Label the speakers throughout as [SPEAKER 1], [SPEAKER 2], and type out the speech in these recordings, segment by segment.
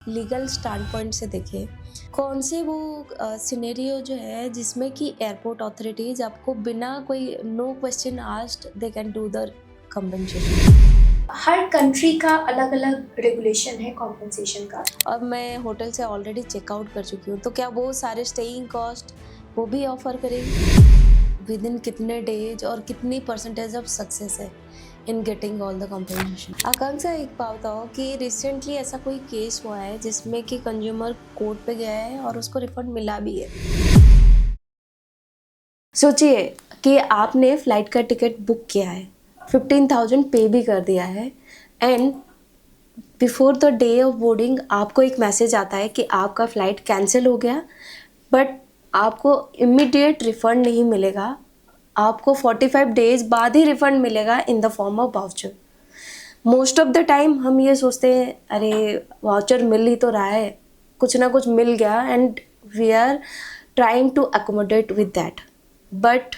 [SPEAKER 1] Legal stand point से देखें, कौन से वो सिनेरियो जो है जिसमें कि एयरपोर्ट अथॉरिटीज आपको बिना कोई no question asked they can do the compensation.
[SPEAKER 2] हर कंट्री का अलग अलग रेगुलेशन है कॉम्पनसेशन का।
[SPEAKER 1] और मैं होटल से ऑलरेडी चेकआउट कर चुकी हूँ, तो क्या वो सारे स्टेइंग कॉस्ट वो भी ऑफर करेंगे? विद इन कितने डेज और कितनी परसेंटेज ऑफ सक्सेस है in getting all the compensation. Akanksha, एक बात बताओ कि रिसेंटली ऐसा कोई केस हुआ है जिसमें कि कंज्यूमर कोर्ट पे गया है और उसको रिफंड मिला भी है? सोचिए कि आपने फ्लाइट का टिकट बुक किया है, 15,000 पे भी कर दिया है, and before the day of boarding आपको एक मैसेज आता है कि आपका फ़्लाइट कैंसिल हो गया, बट आपको इमीडिएट रिफ़ंड नहीं मिलेगा, आपको 45 डेज बाद ही रिफ़ंड मिलेगा in the form of voucher. Most of the time हम ये सोचते हैं अरे वाउचर मिल ही तो रहा है, कुछ ना कुछ मिल गया, and we are trying to accommodate with that. But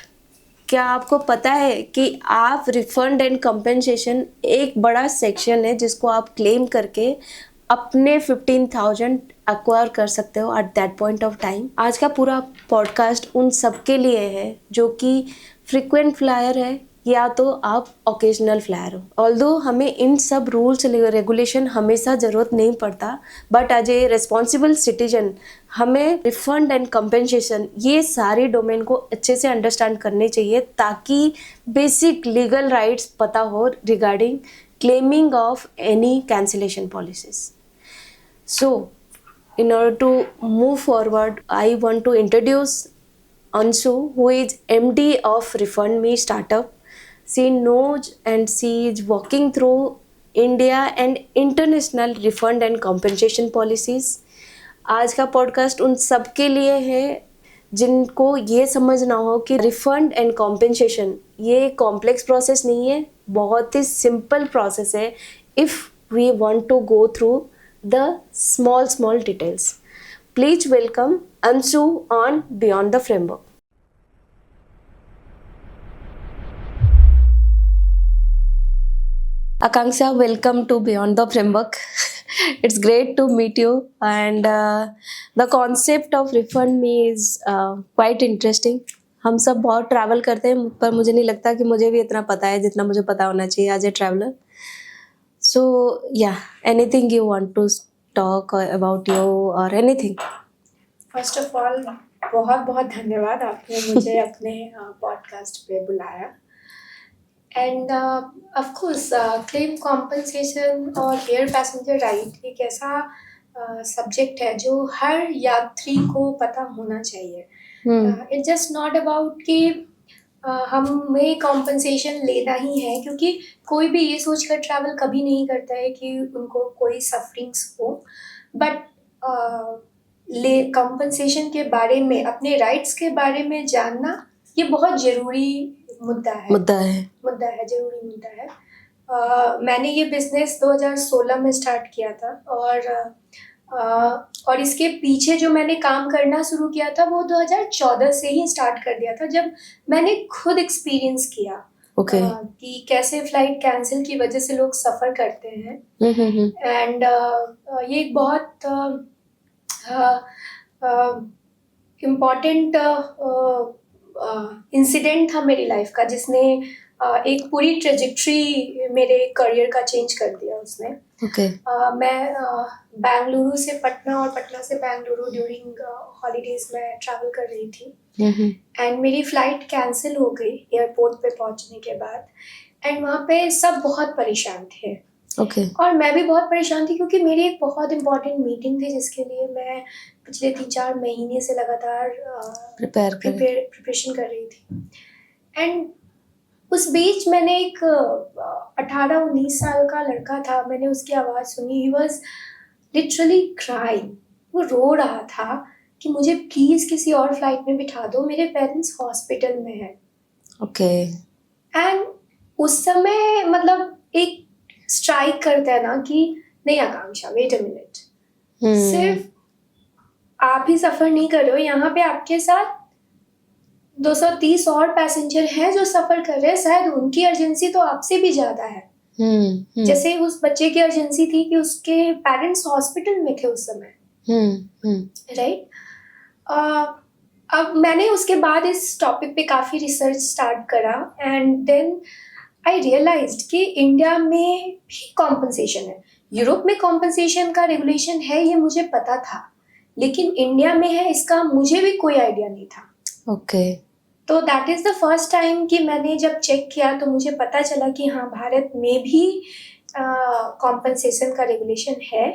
[SPEAKER 1] क्या आपको पता है कि आप रिफंड एंड कंपेंसेशन एक बड़ा सेक्शन है जिसको आप क्लेम करके अपने 15,000 एक्वायर कर सकते हो at that point of time. आज का पूरा पॉडकास्ट उन सब के लिए है जो कि फ्रिक्वेंट फ्लायर है या तो आप ओकेजनल फ्लायर हो। ऑल्दो हमें इन सब रूल्स रेगुलेशन हमेशा ज़रूरत नहीं पड़ता, but as a responsible citizen हमें रिफंड एंड कंपेंसेशन ये सारे डोमेन को अच्छे से अंडरस्टैंड करने चाहिए ताकि बेसिक लीगल राइट्स पता हो regarding claiming of any cancellation policies. So, in order to move forward, I want to introduce Anshu, who is MD of RefundMe startup. She knows and she is walking through India and international refund and compensation policies. आज का podcast उन सब के लिए है जिनको ये समझना हो कि रिफंड एंड कॉम्पेंसेशन ये कॉम्प्लेक्स प्रोसेस नहीं है, बहुत ही सिंपल प्रोसेस है if we want to go through the small details. Please welcome Anshu on Beyond the Framework. Akanksha, welcome to Beyond the Framework. It's great to meet you, and the concept of refund me is quite interesting. हम सब बहुत travel करते हैं, पर मुझे नहीं लगता कि मुझे भी इतना पता है जितना मुझे पता होना चाहिए as a traveller. So yeah, anything you want to talk about you or anything?
[SPEAKER 2] First of all बहुत बहुत धन्यवाद, आपने मुझे अपने पॉडकास्ट पे बुलाया। End of course claim compensation और एयर पैसेंजर राइट एक ऐसा सब्जेक्ट है जो हर यात्री को पता होना चाहिए। इट्स जस्ट नॉट अबाउट कि हमें कॉम्पनसेशन लेना ही है, क्योंकि कोई भी ये सोच कर ट्रैवल कभी नहीं करता है कि उनको कोई सफरिंग्स हो, बट कॉम्पनसेशन के बारे में, अपने राइट्स के बारे में जानना ये बहुत ज़रूरी मुद्दा है, ज़रूरी मुद्दा है। मैंने ये बिज़नेस 2016 में स्टार्ट किया था, और इसके पीछे जो मैंने काम करना शुरू किया था वो 2014 से ही स्टार्ट कर दिया था, जब मैंने खुद एक्सपीरियंस किया कि कैसे फ्लाइट कैंसिल की वजह से लोग सफ़र करते हैं। एंड ये एक बहुत इम्पॉर्टेंट इंसिडेंट था मेरी लाइफ का, जिसने एक पूरी ट्रेजेक्ट्री मेरे करियर का चेंज कर दिया उसने। मैं बेंगलुरु से पटना और पटना से बेंगलुरु ड्यूरिंग हॉलीडेज में ट्रैवल कर रही थी, एंड मेरी फ़्लाइट कैंसिल हो गई एयरपोर्ट पे पहुंचने के बाद। एंड वहाँ पे सब बहुत परेशान थे, और मैं भी बहुत परेशान थी, क्योंकि मेरी एक बहुत इम्पॉर्टेंट मीटिंग थी जिसके लिए मैं पिछले 3-4 महीने से लगातार प्रिपरेशन कर रही थी। एंड उस बीच मैंने एक 18-19 साल का लड़का था, मैंने उसकी आवाज़ सुनी। ही वॉज लिटरली क्राइंग, वो रो रहा था कि मुझे प्लीज़ किसी और फ्लाइट में बिठा दो, मेरे पेरेंट्स हॉस्पिटल में हैं। एंड उस समय मतलब एक स्ट्राइक करता है ना कि नहीं आकांक्षा, वेट अ मिनट, सिर्फ आप ही सफ़र नहीं कर रहे हो, यहाँ पे आपके साथ 230 और पैसेंजर हैं जो सफ़र कर रहे हैं, शायद उनकी अर्जेंसी तो आपसे भी ज़्यादा है।
[SPEAKER 1] हम्म
[SPEAKER 2] जैसे उस बच्चे की अर्जेंसी थी कि उसके पेरेंट्स हॉस्पिटल में थे उस समय, राइट। अब मैंने उसके बाद इस टॉपिक पे काफ़ी रिसर्च स्टार्ट करा एंड देन आई रियलाइज्ड कि इंडिया में भी कॉम्पनसेशन है। यूरोप में कॉम्पनसेशन का रेगुलेशन है ये मुझे पता था, लेकिन इंडिया में है इसका मुझे भी कोई आइडिया नहीं था।
[SPEAKER 1] ओके।
[SPEAKER 2] तो that is the first time कि मैंने जब चेक किया तो मुझे पता चला कि हाँ, भारत में भी कॉम्पनसेशन का रेगुलेशन है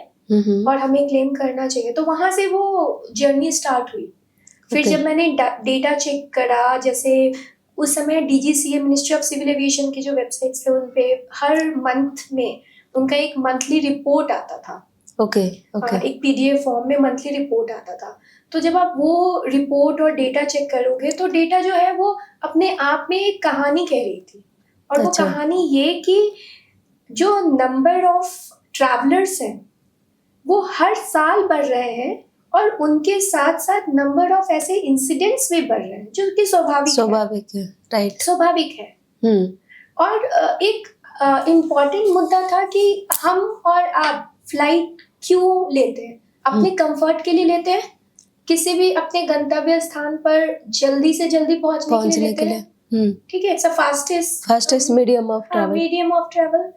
[SPEAKER 2] और हमें क्लेम करना चाहिए। तो वहाँ से वो जर्नी स्टार्ट हुई। फिर
[SPEAKER 1] Okay.
[SPEAKER 2] जब मैंने डेटा चेक करा, जैसे उस समय DGCA, ministry of civil aviation की जो वेबसाइट्स थे उन पे हर मंथ में उनका एक मंथली रिपोर्ट आता था।
[SPEAKER 1] ओके।
[SPEAKER 2] एक पीडीएफ फॉर्म में मंथली रिपोर्ट आता था। तो जब आप वो रिपोर्ट और डेटा चेक करोगे तो डेटा जो है वो अपने आप में एक कहानी कह रही थी, और वो
[SPEAKER 1] अच्छा।
[SPEAKER 2] कहानी ये कि जो नंबर ऑफ ट्रैवलर्स हैं वो हर साल बढ़ रहे हैं और उनके साथ साथ नंबर ऑफ ऐसे इंसिडेंट्स भी बढ़ रहे हैं जो कि स्वाभाविक
[SPEAKER 1] है, राइट।
[SPEAKER 2] स्वाभाविक है। और एक इम्पॉर्टेंट मुद्दा था कि हम और आप फ्लाइट क्यों लेते हैं? अपने कंफर्ट के लिए लेते हैं, किसी भी अपने गंतव्य स्थान पर जल्दी से जल्दी पहुंचने के लिए लेते हैं। ठीक है, it's a fastest
[SPEAKER 1] medium of travel.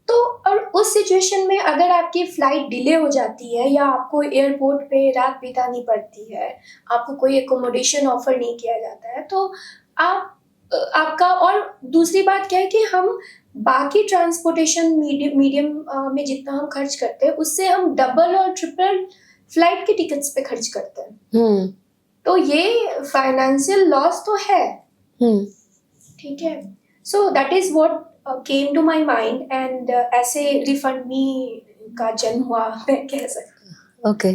[SPEAKER 2] तो और उस सिचुएशन में अगर आपकी फ्लाइट डिले हो जाती है या आपको एयरपोर्ट पे रात बितानी पड़ती है, आपको कोई एकोमोडेशन ऑफर नहीं किया जाता है, तो आपका, और दूसरी बात क्या है कि हम बाकी ट्रांसपोर्टेशन मीडियम में जितना हम खर्च करते हैं उससे हम डबल और ट्रिपल फ्लाइट के टिकट्स पे खर्च करते हैं। तो ये फाइनेंशियल लॉस तो है। ठीक है, so that is what came to my mind and ऐसे रिफंड मी का जन्म हुआ, मैं कह सकती हूँ।
[SPEAKER 1] ओके।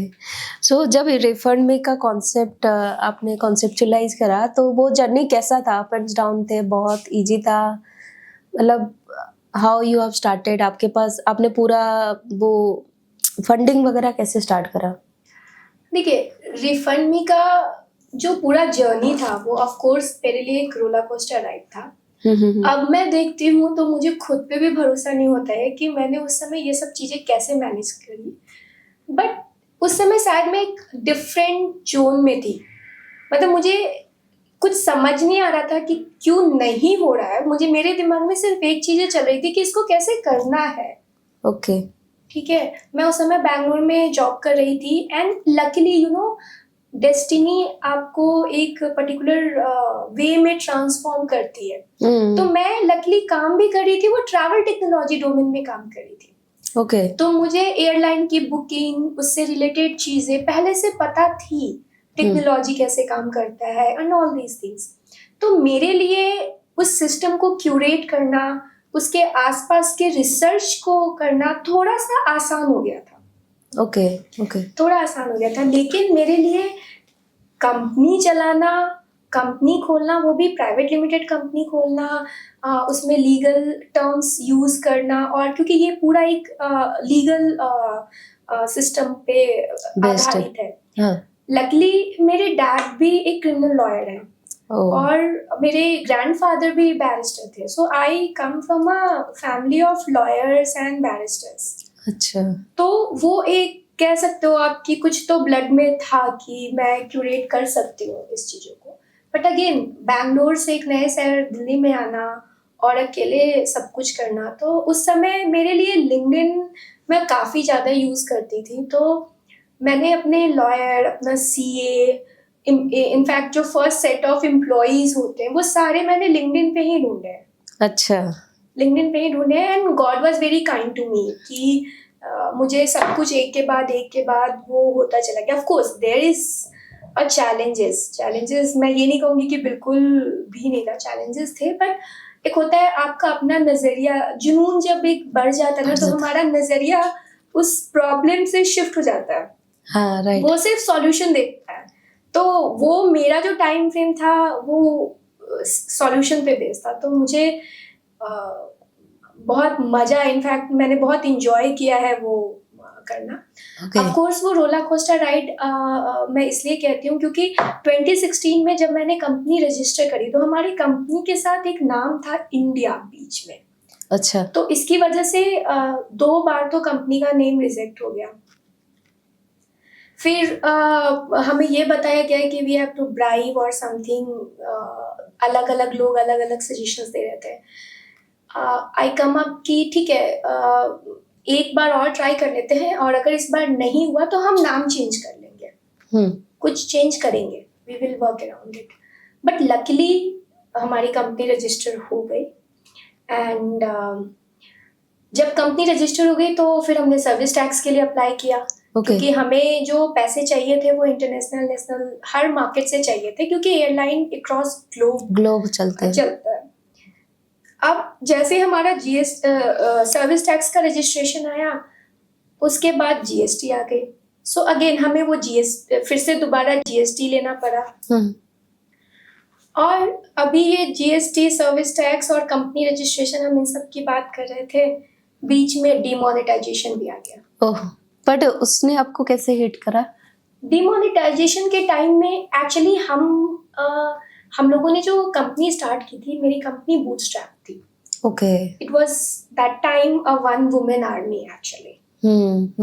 [SPEAKER 1] सो जब रिफंड मी का कॉन्सेप्ट आपने कॉन्सेप्चुलाइज करा तो वो जर्नी कैसा था? अप एंड डाउन थे, बहुत इजी था, मतलब हाउ यू हैव स्टार्टेड? आपके पास आपने पूरा वो फंडिंग वगैरह कैसे स्टार्ट करा?
[SPEAKER 2] देखिए, रिफंड मी का जो पूरा जर्नी था वो ऑफ कोर्स मेरे लिए एक रोलर कोस्टर राइड था। अब मैं देखती हूँ तो मुझे खुद पे भी भरोसा नहीं होता है कि मैंने उस समय ये सब चीज़ें कैसे मैनेज करी। बट उस समय शायद मैं एक डिफरेंट जोन में थी, मतलब मुझे कुछ समझ नहीं आ रहा था कि क्यों नहीं हो रहा है। मुझे, मेरे दिमाग में सिर्फ एक चीज़ें चल रही थी कि इसको कैसे करना है।
[SPEAKER 1] ओके।
[SPEAKER 2] ठीक है, मैं उस समय बैंगलोर में जॉब कर रही थी एंड लकीली डेस्टिनी आपको एक पर्टिकुलर वे में ट्रांसफॉर्म करती है। तो मैं लकीली काम भी कर रही थी, वो ट्रैवल टेक्नोलॉजी डोमेन में काम कर रही थी।
[SPEAKER 1] ओके।
[SPEAKER 2] तो मुझे एयरलाइन की बुकिंग, उससे रिलेटेड चीज़ें पहले से पता थी, टेक्नोलॉजी कैसे काम करता है एंड ऑल दीज थिंग्स। तो मेरे लिए उस सिस्टम को क्यूरेट करना, उसके आसपास के रिसर्च को करना थोड़ा सा आसान हो गया था।
[SPEAKER 1] ओके।
[SPEAKER 2] थोड़ा आसान हो गया था, लेकिन मेरे लिए कंपनी चलाना, कंपनी खोलना, वो भी प्राइवेट लिमिटेड कंपनी खोलना, उसमें लीगल टर्म्स यूज़ करना, और क्योंकि ये पूरा एक लीगल सिस्टम पे आधारित है। लकीली मेरे डैड भी एक क्रिमिनल लॉयर हैं और मेरे ग्रैंडफादर भी बैरिस्टर थे। So I come from a family of lawyers and barristers.
[SPEAKER 1] अच्छा।
[SPEAKER 2] तो वो एक, कह सकते हो आप, कि कुछ तो ब्लड में था कि मैं क्यूरेट कर सकती हूँ इस चीज़ों को। बट अगेन, बैंगलोर से एक नए शहर दिल्ली में आना और अकेले सब कुछ करना, तो उस समय मेरे लिए लिंक्डइन मैं काफ़ी ज़्यादा यूज़ करती थी। तो मैंने अपने लॉयर, अपना सीए, इनफैक्ट जो फर्स्ट सेट ऑफ एम्प्लॉयज़ होते हैं वो सारे मैंने लिंक्डइन पे ही ढूंढे हैं।
[SPEAKER 1] अच्छा।
[SPEAKER 2] लिंक्डइन पे ही ढूंढे हैं and God was very kind to me कि मुझे सब कुछ एक के बाद वो होता चला गया। Of course there is a challenges मैं ये नहीं कहूँगी कि बिल्कुल भी नहीं था, चैलेंजेस थे, बट एक होता है आपका अपना नज़रिया, जुनून जब एक बढ़ जाता है ना तो हमारा नज़रिया उस प्रॉब्लम से शिफ्ट हो जाता है।
[SPEAKER 1] हाँ, राइट।
[SPEAKER 2] वो सिर्फ सॉल्यूशन देखता है। तो वो मेरा जो टाइम फ्रेम था वो सॉल्यूशन पे बेस्ड था। तो मुझे बहुत मज़ा, इनफैक्ट मैंने बहुत इंजॉय किया है वो करना। ऑफ कोर्स वो रोलर कोस्टर राइड मैं इसलिए कहती हूँ क्योंकि 2016 में जब मैंने कंपनी रजिस्टर करी तो हमारी कंपनी के साथ एक नाम था इंडिया बीच में।
[SPEAKER 1] अच्छा।
[SPEAKER 2] तो इसकी वजह से 2 बार तो कंपनी का नेम रिजेक्ट हो गया। फिर हमें ये बताया गया कि वी हैव टू ब्राइब और समथिंग, अलग-अलग लोग अलग-अलग सजेशंस दे रहे थे। आई कम अप कि ठीक है, एक बार और ट्राई कर लेते हैं और अगर इस बार नहीं हुआ तो हम नाम चेंज कर लेंगे, कुछ चेंज करेंगे, we will work around it. But luckily हमारी कंपनी रजिस्टर हो गई एंड जब कंपनी रजिस्टर हो गई तो फिर हमने सर्विस टैक्स के लिए अप्लाई किया। क्योंकि हमें जो पैसे चाहिए थे वो इंटरनेशनल, नेशनल, हर मार्केट से चाहिए थे, क्योंकि एयरलाइन अक्रॉस ग्लोब
[SPEAKER 1] चलता
[SPEAKER 2] है। अब जैसे हमारा सर्विस टैक्स का रजिस्ट्रेशन आया, उसके बाद जीएसटी आ गई। सो अगेन हमें वो फिर से दोबारा जीएसटी लेना पड़ा। और अभी ये जीएसटी, सर्विस टैक्स और कंपनी रजिस्ट्रेशन, हम इन सब की बात कर रहे थे, बीच में डिमोनेटाइजेशन भी आ गया।
[SPEAKER 1] ओह, बट उसने आपको कैसे हिट करा?
[SPEAKER 2] डिमोनेटाइजेशन के टाइम में एक्चुअली हम लोगों ने जो कंपनी स्टार्ट की थी, मेरी कंपनी बूटस्ट्रैप थी।
[SPEAKER 1] Okay.
[SPEAKER 2] It was that time a one women army actually.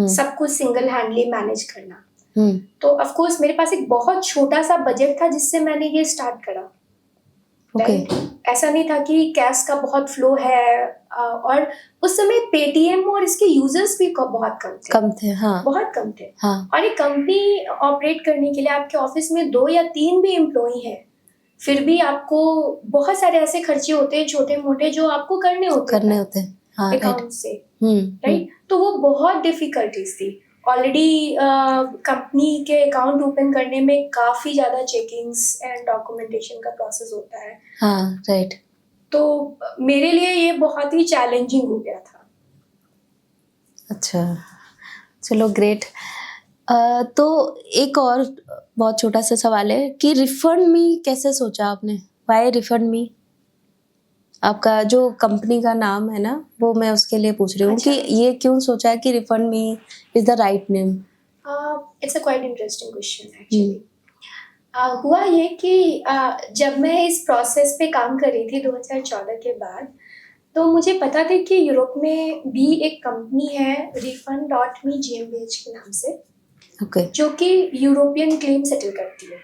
[SPEAKER 2] सब कुछ सिंगल हैंडली मैनेज करना। तो ऑफ कोर्स मेरे पास एक बहुत छोटा सा बजट था जिससे मैंने ये स्टार्ट करा। राइट, ऐसा नहीं था कि कैश का बहुत फ्लो है। और उस समय पेटीएम और इसके यूजर्स भी बहुत कम थे।
[SPEAKER 1] हाँ।
[SPEAKER 2] बहुत कम थे।
[SPEAKER 1] हाँ।
[SPEAKER 2] और एक कंपनी ऑपरेट करने के लिए आपके ऑफिस में 2 या 3 भी एम्प्लॉई हैं, फिर भी आपको बहुत सारे ऐसे खर्चे होते हैं छोटे मोटे जो आपको करने होते हैं
[SPEAKER 1] हाँ,
[SPEAKER 2] अकाउंट से। राइट, तो वो बहुत डिफिकल्टीज थी। ऑलरेडी कंपनी के अकाउंट ओपन करने में काफी ज्यादा चेकिंग्स एंड डॉक्यूमेंटेशन का प्रोसेस होता है।
[SPEAKER 1] हाँ, राइट।
[SPEAKER 2] तो मेरे लिए ये बहुत ही चैलेंजिंग हो गया था।
[SPEAKER 1] अच्छा, चलो ग्रेट। तो एक और बहुत छोटा सा सवाल है कि रिफंड मी कैसे सोचा आपने? व्हाई रिफंड मी? आपका जो कंपनी का नाम है ना, वो मैं उसके लिए पूछ रही हूँ।
[SPEAKER 2] अच्छा।
[SPEAKER 1] कि ये क्यों सोचा है कि refund Me is the write name?
[SPEAKER 2] It's a quite interesting question actually. हुआ ये कि जब मैं इस प्रोसेस पे काम कर रही थी 2014 के बाद, तो मुझे पता था कि यूरोप में भी एक कंपनी है refund.me GmbH के नाम से,
[SPEAKER 1] ओके।
[SPEAKER 2] जो कि यूरोपियन क्लेम सेटल करती है।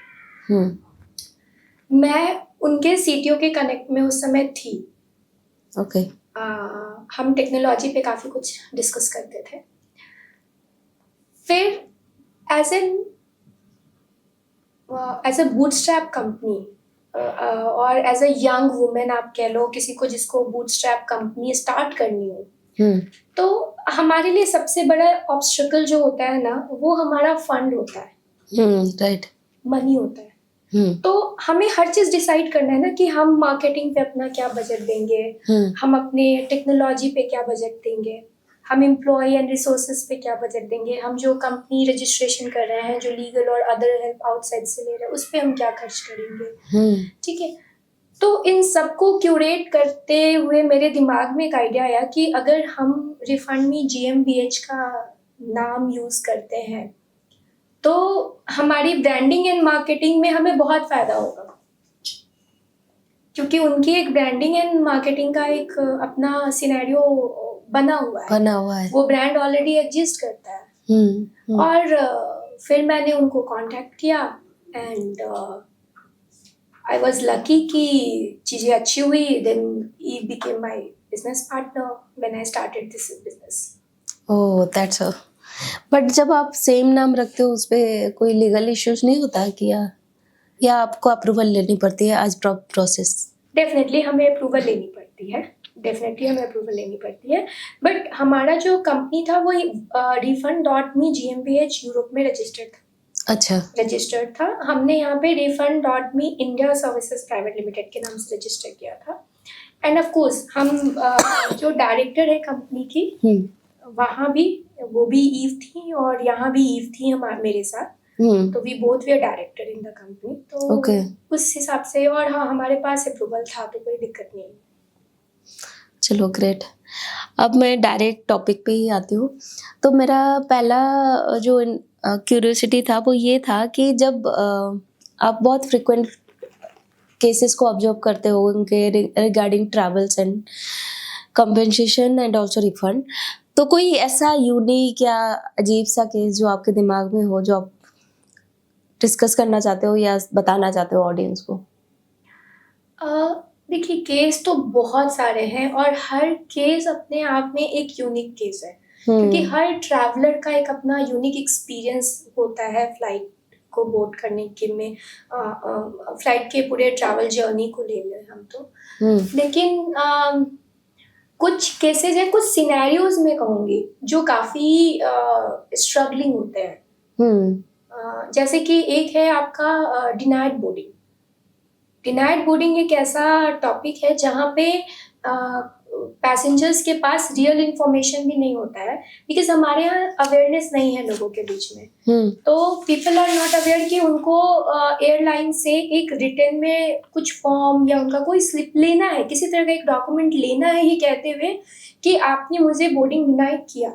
[SPEAKER 2] मैं उनके सीटीओ के कनेक्ट में उस समय थी।
[SPEAKER 1] ओके।
[SPEAKER 2] हम टेक्नोलॉजी पे काफ़ी कुछ डिस्कस करते थे। फिर एज अ बूटस्ट्रैप कंपनी और एज अ यंग वुमेन आप कह लो, किसी को जिसको बूटस्ट्रैप कंपनी स्टार्ट करनी हो, तो हमारे लिए सबसे बड़ा ऑब्स्टिकल जो होता है ना, वो हमारा फंड होता है।
[SPEAKER 1] राइट,
[SPEAKER 2] मनी होता है। तो हमें हर चीज डिसाइड करना है ना कि हम मार्केटिंग पे अपना क्या बजट देंगे, हम अपने टेक्नोलॉजी पे क्या बजट देंगे, हम एम्प्लॉय एंड रिसोर्सेज पे क्या बजट देंगे, हम जो कंपनी रजिस्ट्रेशन कर रहे हैं, जो लीगल और अदर हेल्प आउटसाइड से ले रहे हैं, उस पे हम क्या खर्च करेंगे। ठीक है, तो इन सबको क्यूरेट करते हुए मेरे दिमाग में एक आइडिया आया कि अगर हम रिफंड मी GmbH का नाम यूज करते हैं तो हमारी ब्रांडिंग एंड मार्केटिंग में हमें बहुत फायदा होगा, क्योंकि उनकी एक ब्रांडिंग एंड मार्केटिंग का एक अपना सिनेरियो बना हुआ है। वो ब्रांड ऑलरेडी एग्जिस्ट करता है। और फिर मैंने उनको कांटेक्ट किया एंड आई वाज लकी कि चीज़ें अच्छी हुई। देन ही became my business partner when I started this business.
[SPEAKER 1] Oh, that's all. But जब आप सेम नाम रखते हो, उस पे कोई लीगल इश्यूज नहीं होता कि या आपको अप्रूवल लेनी पड़ती है एज प्रोसेस?
[SPEAKER 2] डेफिनेटली हमें अप्रूवल लेनी पड़ती है। बट हमारा जो कंपनी था वो refund.me GmbH यूरोप में रजिस्टर्ड था।
[SPEAKER 1] अच्छा।
[SPEAKER 2] रजिस्टर्ड था। हमने यहाँ पे refund.me India services private limited के नाम से रजिस्टर किया था। एंड ऑफ कोर्स हम जो डायरेक्टर है कंपनी की, वहाँ भी वो भी ईव थी और यहाँ भी ईव थी मेरे साथ। तो we both were director in the company. तो उस हिसाब से, और हाँ, हमारे पास अप्रूवल था तो कोई दिक्कत नहीं।
[SPEAKER 1] चलो ग्रेट। अब मैं डायरेक्ट टॉपिक पे ही आती हूँ। तो मेरा पहला जो क्यूरियोसिटी था वो ये था कि जब आप बहुत फ्रिक्वेंट केसेस को ऑब्जर्व करते हो उनके regarding travels and compensation and also refund. तो कोई ऐसा यूनिक या अजीब सा केस जो आपके दिमाग में हो, जो आप डिस्कस करना चाहते हो या बताना चाहते हो ऑडियंस को?
[SPEAKER 2] अ, देखिए केस तो बहुत सारे हैं और हर केस अपने आप में एक यूनिक केस है, क्योंकि हर ट्रैवलर का एक अपना यूनिक एक्सपीरियंस होता है फ्लाइट को बोर्ड करने के में। फ्लाइट के पूरे ट्रैवल जर्नी को ले लें हम तो, लेकिन कुछ केसेस हैं, कुछ सिनेरियोज में कहूँगी जो काफ़ी स्ट्रगलिंग होते हैं। जैसे कि एक है आपका डिनाइड बोर्डिंग। डिनाइड बोर्डिंग एक ऐसा टॉपिक है जहाँ पे पैसेंजर्स के पास रियल इंफॉर्मेशन भी नहीं होता है, बिकॉज हमारे यहाँ अवेयरनेस नहीं है लोगों के बीच में। तो पीपल आर नॉट अवेयर कि उनको एयरलाइन से एक रिटर्न में कुछ फॉर्म या उनका कोई स्लिप लेना है, किसी तरह का एक डॉक्यूमेंट लेना है, ये कहते हुए कि आपने मुझे बोर्डिंग डिनाई किया।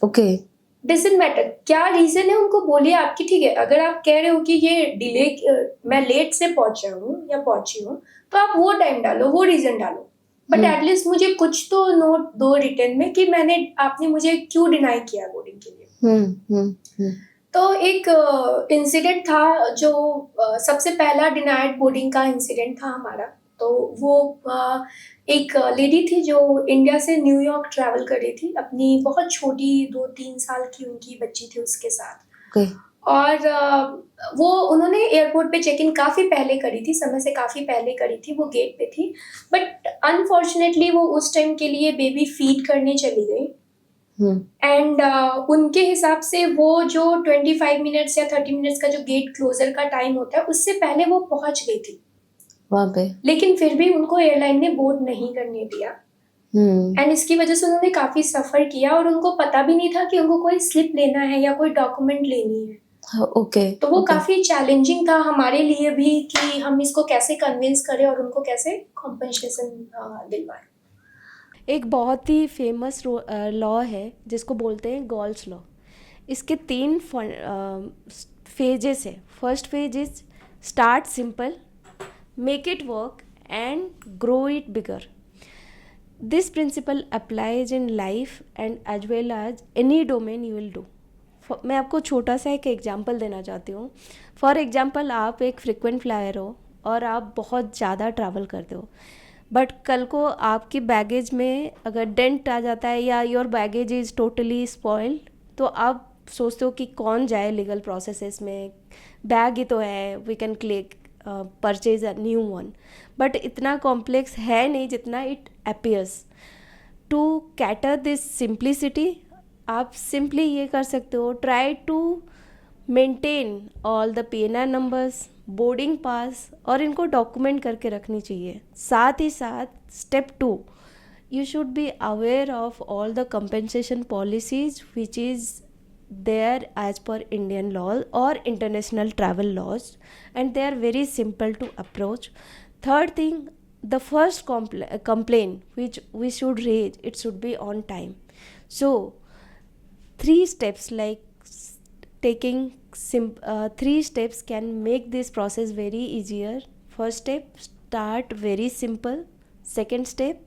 [SPEAKER 1] ओके,
[SPEAKER 2] डजंट मैटर क्या रीजन है, उनको बोलिए आपकी, ठीक है। अगर आप कह रहे हो कि ये डिले, मैं लेट से पहुंचा हूँ या पहुंची हूँ, तो आप वो टाइम डालो, वो रीजन डालो, बट एटलीस्ट मुझे कुछ तो नोट दो रिटर्न में कि आपने मुझे क्यों डिनाई किया बोर्डिंग के लिए। तो एक इंसिडेंट था जो सबसे पहला डिनाइड बोर्डिंग का इंसिडेंट था हमारा। तो वो एक लेडी थी जो इंडिया से न्यूयॉर्क ट्रैवल कर रही थी, अपनी बहुत छोटी 2-3 साल की उनकी बच्ची थी उसके साथ। और वो उन्होंने एयरपोर्ट पे चेक इन काफ़ी पहले करी थी, समय से काफ़ी पहले करी थी, वो गेट पे थी, बट अनफॉर्चुनेटली वो उस टाइम के लिए बेबी फीड करने चली गई। एंड उनके हिसाब से वो जो 25 मिनट्स या 30 मिनट्स का जो गेट क्लोजर का टाइम होता है, उससे पहले वो पहुंच गई थी वहाँ पे, लेकिन फिर भी उनको एयरलाइन ने बोर्ड नहीं करने दिया। एंड इसकी वजह से उन्होंने काफ़ी सफ़र किया और उनको पता भी नहीं था कि उनको कोई स्लिप लेना है या कोई डॉक्यूमेंट लेनी है। तो वो काफ़ी चैलेंजिंग था हमारे लिए भी कि हम इसको कैसे कन्विंस करें और उनको कैसे कॉम्पेंसेशन दिलवाएं।
[SPEAKER 1] एक बहुत ही फेमस लॉ है जिसको बोलते हैं गॉल्स लॉ। इसके 3 फेजेस है। First phase is start simple, make it work and grow it bigger. This principle applies in life and as well as any domain you will do. मैं आपको छोटा सा एक एग्जांपल देना चाहती हूँ। फॉर एग्जांपल, आप एक फ्रिक्वेंट फ्लायर हो और आप बहुत ज़्यादा ट्रैवल करते हो, बट कल को आपकी बैगेज में अगर डेंट आ जाता है या your baggage is totally spoiled, तो आप सोचते हो कि कौन जाए लीगल प्रोसेसेस में, बैग ही तो है, we can click purchase a new one. But इतना कॉम्प्लेक्स है नहीं जितना it appears. To cater this simplicity आप सिंपली ये कर सकते हो, try to maintain all the PNR numbers, boarding pass, और इनको डॉक्यूमेंट करके रखनी चाहिए। साथ ही साथ step 2, you should be aware of all the compensation policies which is there as per Indian law or international travel laws, and they are very simple to approach. Third thing, the first complaint which we should raise, it should be on time. So 3 steps, like taking 3 steps can make this process very easier. First step, start very simple. Second step,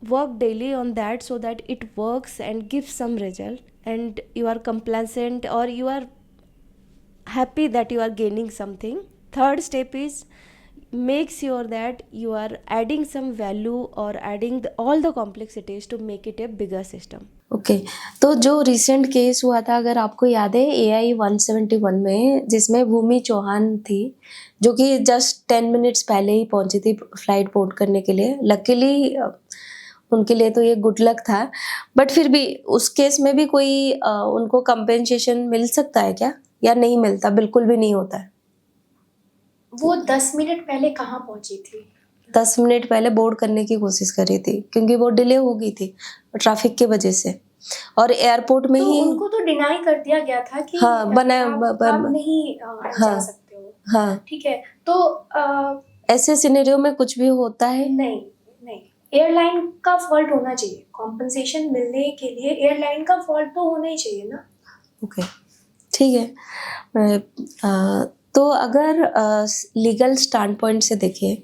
[SPEAKER 1] work daily on that so that it works and gives some result, and you are complacent or you are happy that you are gaining something. Third step is make sure that you are adding some value or adding all the complexities to make it a bigger system. Okay, तो जो recent case हुआ था, अगर आपको याद है, AI 171 में, जिसमें भूमि चौहान थी, जो कि जस्ट 10 मिनट्स पहले ही पहुंची थी फ्लाइट बोर्ड करने के लिए। लकीली उनके लिए तो ये गुड लक था, बट फिर भी उस केस में भी कोई उनको कंपेंसेशन मिल सकता है क्या, या नहीं मिलता, बिल्कुल भी नहीं होता है?
[SPEAKER 2] वो 10 मिनट पहले कहाँ पहुंची थी?
[SPEAKER 1] 10 मिनट पहले बोर्ड करने की कोशिश कर रही थी, क्योंकि वो डिले हो गई थी ट्रैफिक की वजह से, और एयरपोर्ट में
[SPEAKER 2] तो
[SPEAKER 1] ही
[SPEAKER 2] उनको तो डिनाई कर दिया गया था कि
[SPEAKER 1] हाँ,
[SPEAKER 2] आप नहीं जा सकते हो।
[SPEAKER 1] हाँ,
[SPEAKER 2] ठीक है, तो
[SPEAKER 1] ऐसे सिनेरियो में कुछ भी होता है?
[SPEAKER 2] नहीं, एयरलाइन का फॉल्ट होना चाहिए। कॉम्पेंसेशन मिलने के लिए एयरलाइन का फॉल्ट तो होना ही चाहिए ना।
[SPEAKER 1] ओके, ठीक है। तो अगर लीगल स्टैंड पॉइंट से देखें,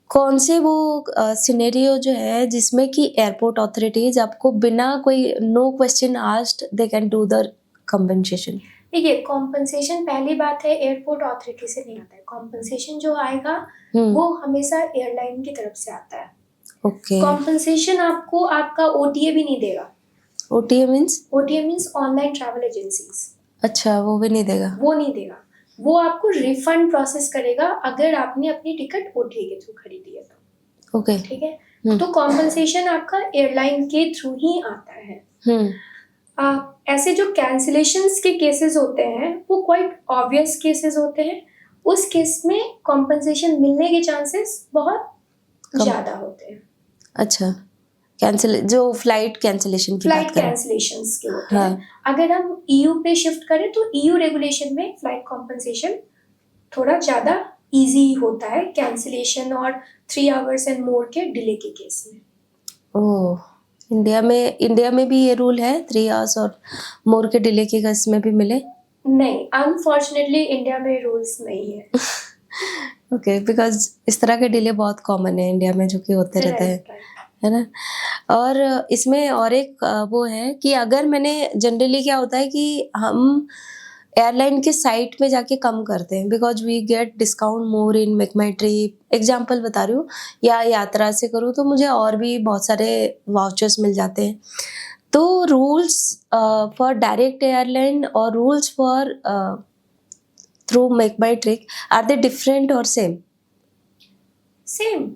[SPEAKER 1] कौन से वो सिनेरियो जो है जिसमें कि एयरपोर्ट अथॉरिटीज आपको बिना कोई no question asked they can do the compensation?
[SPEAKER 2] देखिए, कॉम्पनसेशन पहली बात है एयरपोर्ट अथॉरिटी से नहीं आता है। कॉम्पनसेशन जो आएगा वो हमेशा एयरलाइन की तरफ से आता है।
[SPEAKER 1] ओके।
[SPEAKER 2] कॉम्पनसेशन आपको आपका ओटीए भी नहीं देगा।
[SPEAKER 1] OTA means?
[SPEAKER 2] OTA means online travel agencies.
[SPEAKER 1] अच्छा, वो भी नहीं देगा?
[SPEAKER 2] वो नहीं देगा। वो आपको रिफंड प्रोसेस करेगा अगर आपने अपनी टिकट ओटीए के थ्रू खरीदी है तो।
[SPEAKER 1] ओके।
[SPEAKER 2] ठीक है। तो कॉम्पनसेशन आपका एयरलाइन के थ्रू ही आता है। ऐसे जो कैंसिलेशंस के केसेस होते हैं वो क्वाइट ऑब्वियस केसेस होते हैं। उस केस में कॉम्पनसेशन मिलने के चांसेस बहुत ज़्यादा होते हैं।
[SPEAKER 1] अच्छा, कैंसिल जो फ्लाइट कैंसिलेशन की बात
[SPEAKER 2] फ्लाइट
[SPEAKER 1] करें।
[SPEAKER 2] कैंसिलेशंस के होते हैं। अगर हम ईयू पे शिफ्ट करें तो ईयू रेगुलेशन में फ्लाइट कॉम्पनसेशन थोड़ा ज़्यादा इजी होता है कैंसिलेशन और 3 आवर्स एंड मोर के डिले के केस में।
[SPEAKER 1] ओह, इंडिया में भी ये रूल है 3 आवर्स और मोर के डिले के केस में भी मिले?
[SPEAKER 2] नहीं, अनफॉर्चुनेटली इंडिया में रूल्स नहीं है।
[SPEAKER 1] ओके, बिकॉज इस तरह के डिले बहुत कॉमन है इंडिया में जो कि होते रहते हैं, है ना? और इसमें और एक वो है कि अगर मैंने जनरली क्या होता है कि हम एयरलाइन के साइट में जाके कम करते हैं because we get discount more in MakeMyTrip, example बता रही हूँ, या यात्रा से करूँ तो मुझे और भी बहुत सारे वाउचर्स मिल जाते हैं। तो रूल्स फॉर डायरेक्ट एयरलाइन और rules for through MakeMyTrip, are they different और same?
[SPEAKER 2] Same.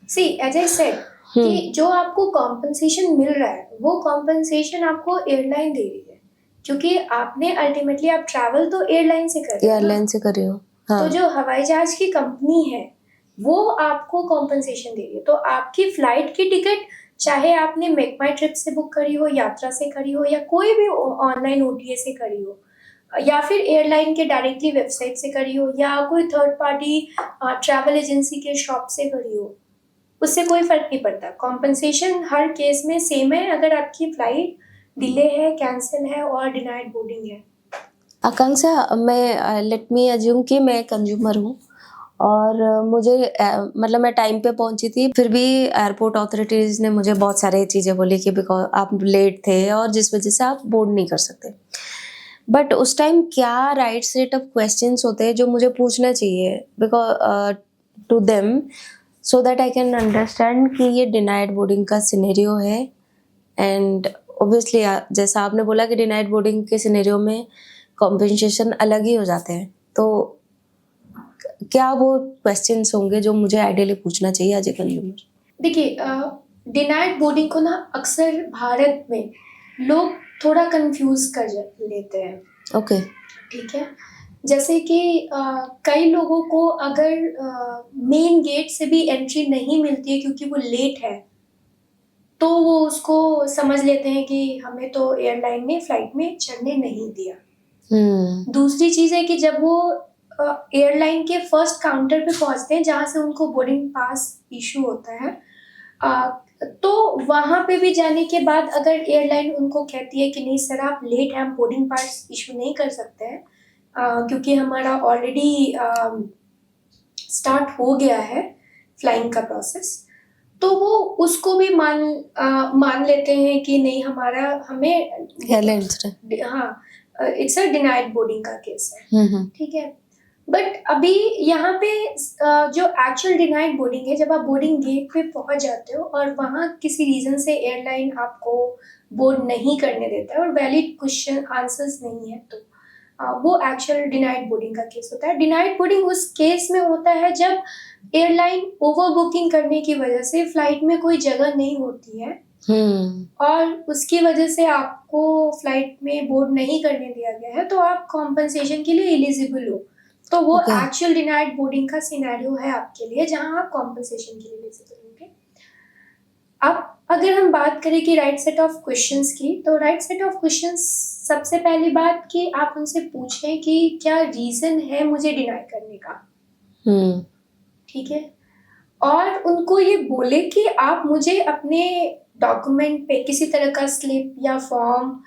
[SPEAKER 2] See as I said कि जो आपको कॉम्पनसेशन मिल रहा है वो कॉम्पनसेशन आपको एयरलाइन दे रही है क्योंकि आपने अल्टीमेटली आप ट्रैवल तो एयरलाइन से कर रहे हो ना।
[SPEAKER 1] एयरलाइन से कर रही हो, हाँ।
[SPEAKER 2] तो जो हवाई जहाज की कंपनी है वो आपको कॉम्पनसेशन दे रही है। तो आपकी फ्लाइट की टिकट चाहे आपने मेक माई ट्रिप से बुक करी हो, यात्रा से करी हो या कोई भी ऑनलाइन ओटीए से करी हो या फिर एयरलाइन के डायरेक्टली वेबसाइट से करी हो या कोई थर्ड पार्टी ट्रैवल एजेंसी के शॉप से करी हो, उससे कोई फर्क नहीं पड़ता। कॉम्पनसेशन हर केस में सेम है अगर आपकी फ्लाइट डिले है, कैंसिल है और डिनाइड बोर्डिंग है।
[SPEAKER 1] आकांक्षा, मैं लेट मी अज्यूम कि मैं कंज्यूमर हूँ और मुझे मतलब मैं टाइम पे पहुंची थी, फिर भी एयरपोर्ट अथॉरिटीज़ ने मुझे बहुत सारे चीज़ें बोली कि बिकॉज आप लेट थे और जिस वजह से आप बोर्ड नहीं कर सकते। बट उस टाइम क्या राइट सेट ऑफ क्वेश्चंस होते हैं जो मुझे पूछना चाहिए because to them, so that I can understand कि ये डिनाइड बोर्डिंग का सिनेरियो है। एंड ऑब्वियसली जैसा आपने बोला कि डिनाइड बोर्डिंग के सिनेरियो में कॉम्पेंसेशन अलग ही हो जाते हैं, तो क्या वो क्वेश्चंस होंगे जो मुझे आइडियली पूछना चाहिए एज ए कंज्यूमर?
[SPEAKER 2] देखिए, डिनाइड बोर्डिंग को ना अक्सर भारत में लोग थोड़ा कंफ्यूज कर लेते हैं।
[SPEAKER 1] ओके।
[SPEAKER 2] ठीक है। जैसे कि कई लोगों को अगर मेन गेट से भी एंट्री नहीं मिलती है क्योंकि वो लेट है तो वो उसको समझ लेते हैं कि हमें तो एयरलाइन ने फ्लाइट में चढ़ने नहीं दिया। दूसरी चीज़ है कि जब वो एयरलाइन के फर्स्ट काउंटर पे पहुंचते हैं जहाँ से उनको बोर्डिंग पास इशू होता है, तो वहाँ पे भी जाने के बाद अगर एयरलाइन उनको कहती है कि नहीं सर आप लेट हैं, हम बोर्डिंग पास इशू नहीं कर सकते हैं क्योंकि हमारा ऑलरेडी स्टार्ट हो गया है फ्लाइंग का प्रोसेस, तो वो उसको भी मान लेते हैं कि नहीं हमें हाँ इट्स अ डिनाइड बोर्डिंग का केस है। ठीक है। बट अभी यहाँ पे जो एक्चुअल डिनाइड बोर्डिंग है, जब आप बोर्डिंग गेट पे पहुंच जाते हो और वहाँ किसी रीज़न से एयरलाइन आपको बोर्ड नहीं करने देता है और वैलिड क्वेश्चन आंसर्स नहीं है तो वो एक्चुअल डिनाइड बोर्डिंग का केस होता है। डिनाइड बोर्डिंग उस केस में होता है जब एयरलाइन ओवर बुकिंग करने की वजह से फ्लाइट में कोई जगह नहीं होती है और उसकी वजह से आपको फ्लाइट में बोर्ड नहीं करने दिया गया है, तो आप कॉम्पनसेशन के लिए एलिजिबल हो। तो वो एक्चुअल डिनाइड बोर्डिंग का सिनेरियो है आपके लिए जहां आप कॉम्पनसेशन के लिए एलिजिबल होंगे। अब अगर हम बात करें कि राइट सेट ऑफ क्वेश्चंस की, तो राइट सेट ऑफ क्वेश्चंस सबसे पहली बात कि आप उनसे पूछें कि क्या रीज़न है मुझे डिनाई करने का। ठीक है। और उनको ये बोले कि आप मुझे अपने डॉक्यूमेंट पे किसी तरह का स्लिप या फॉर्म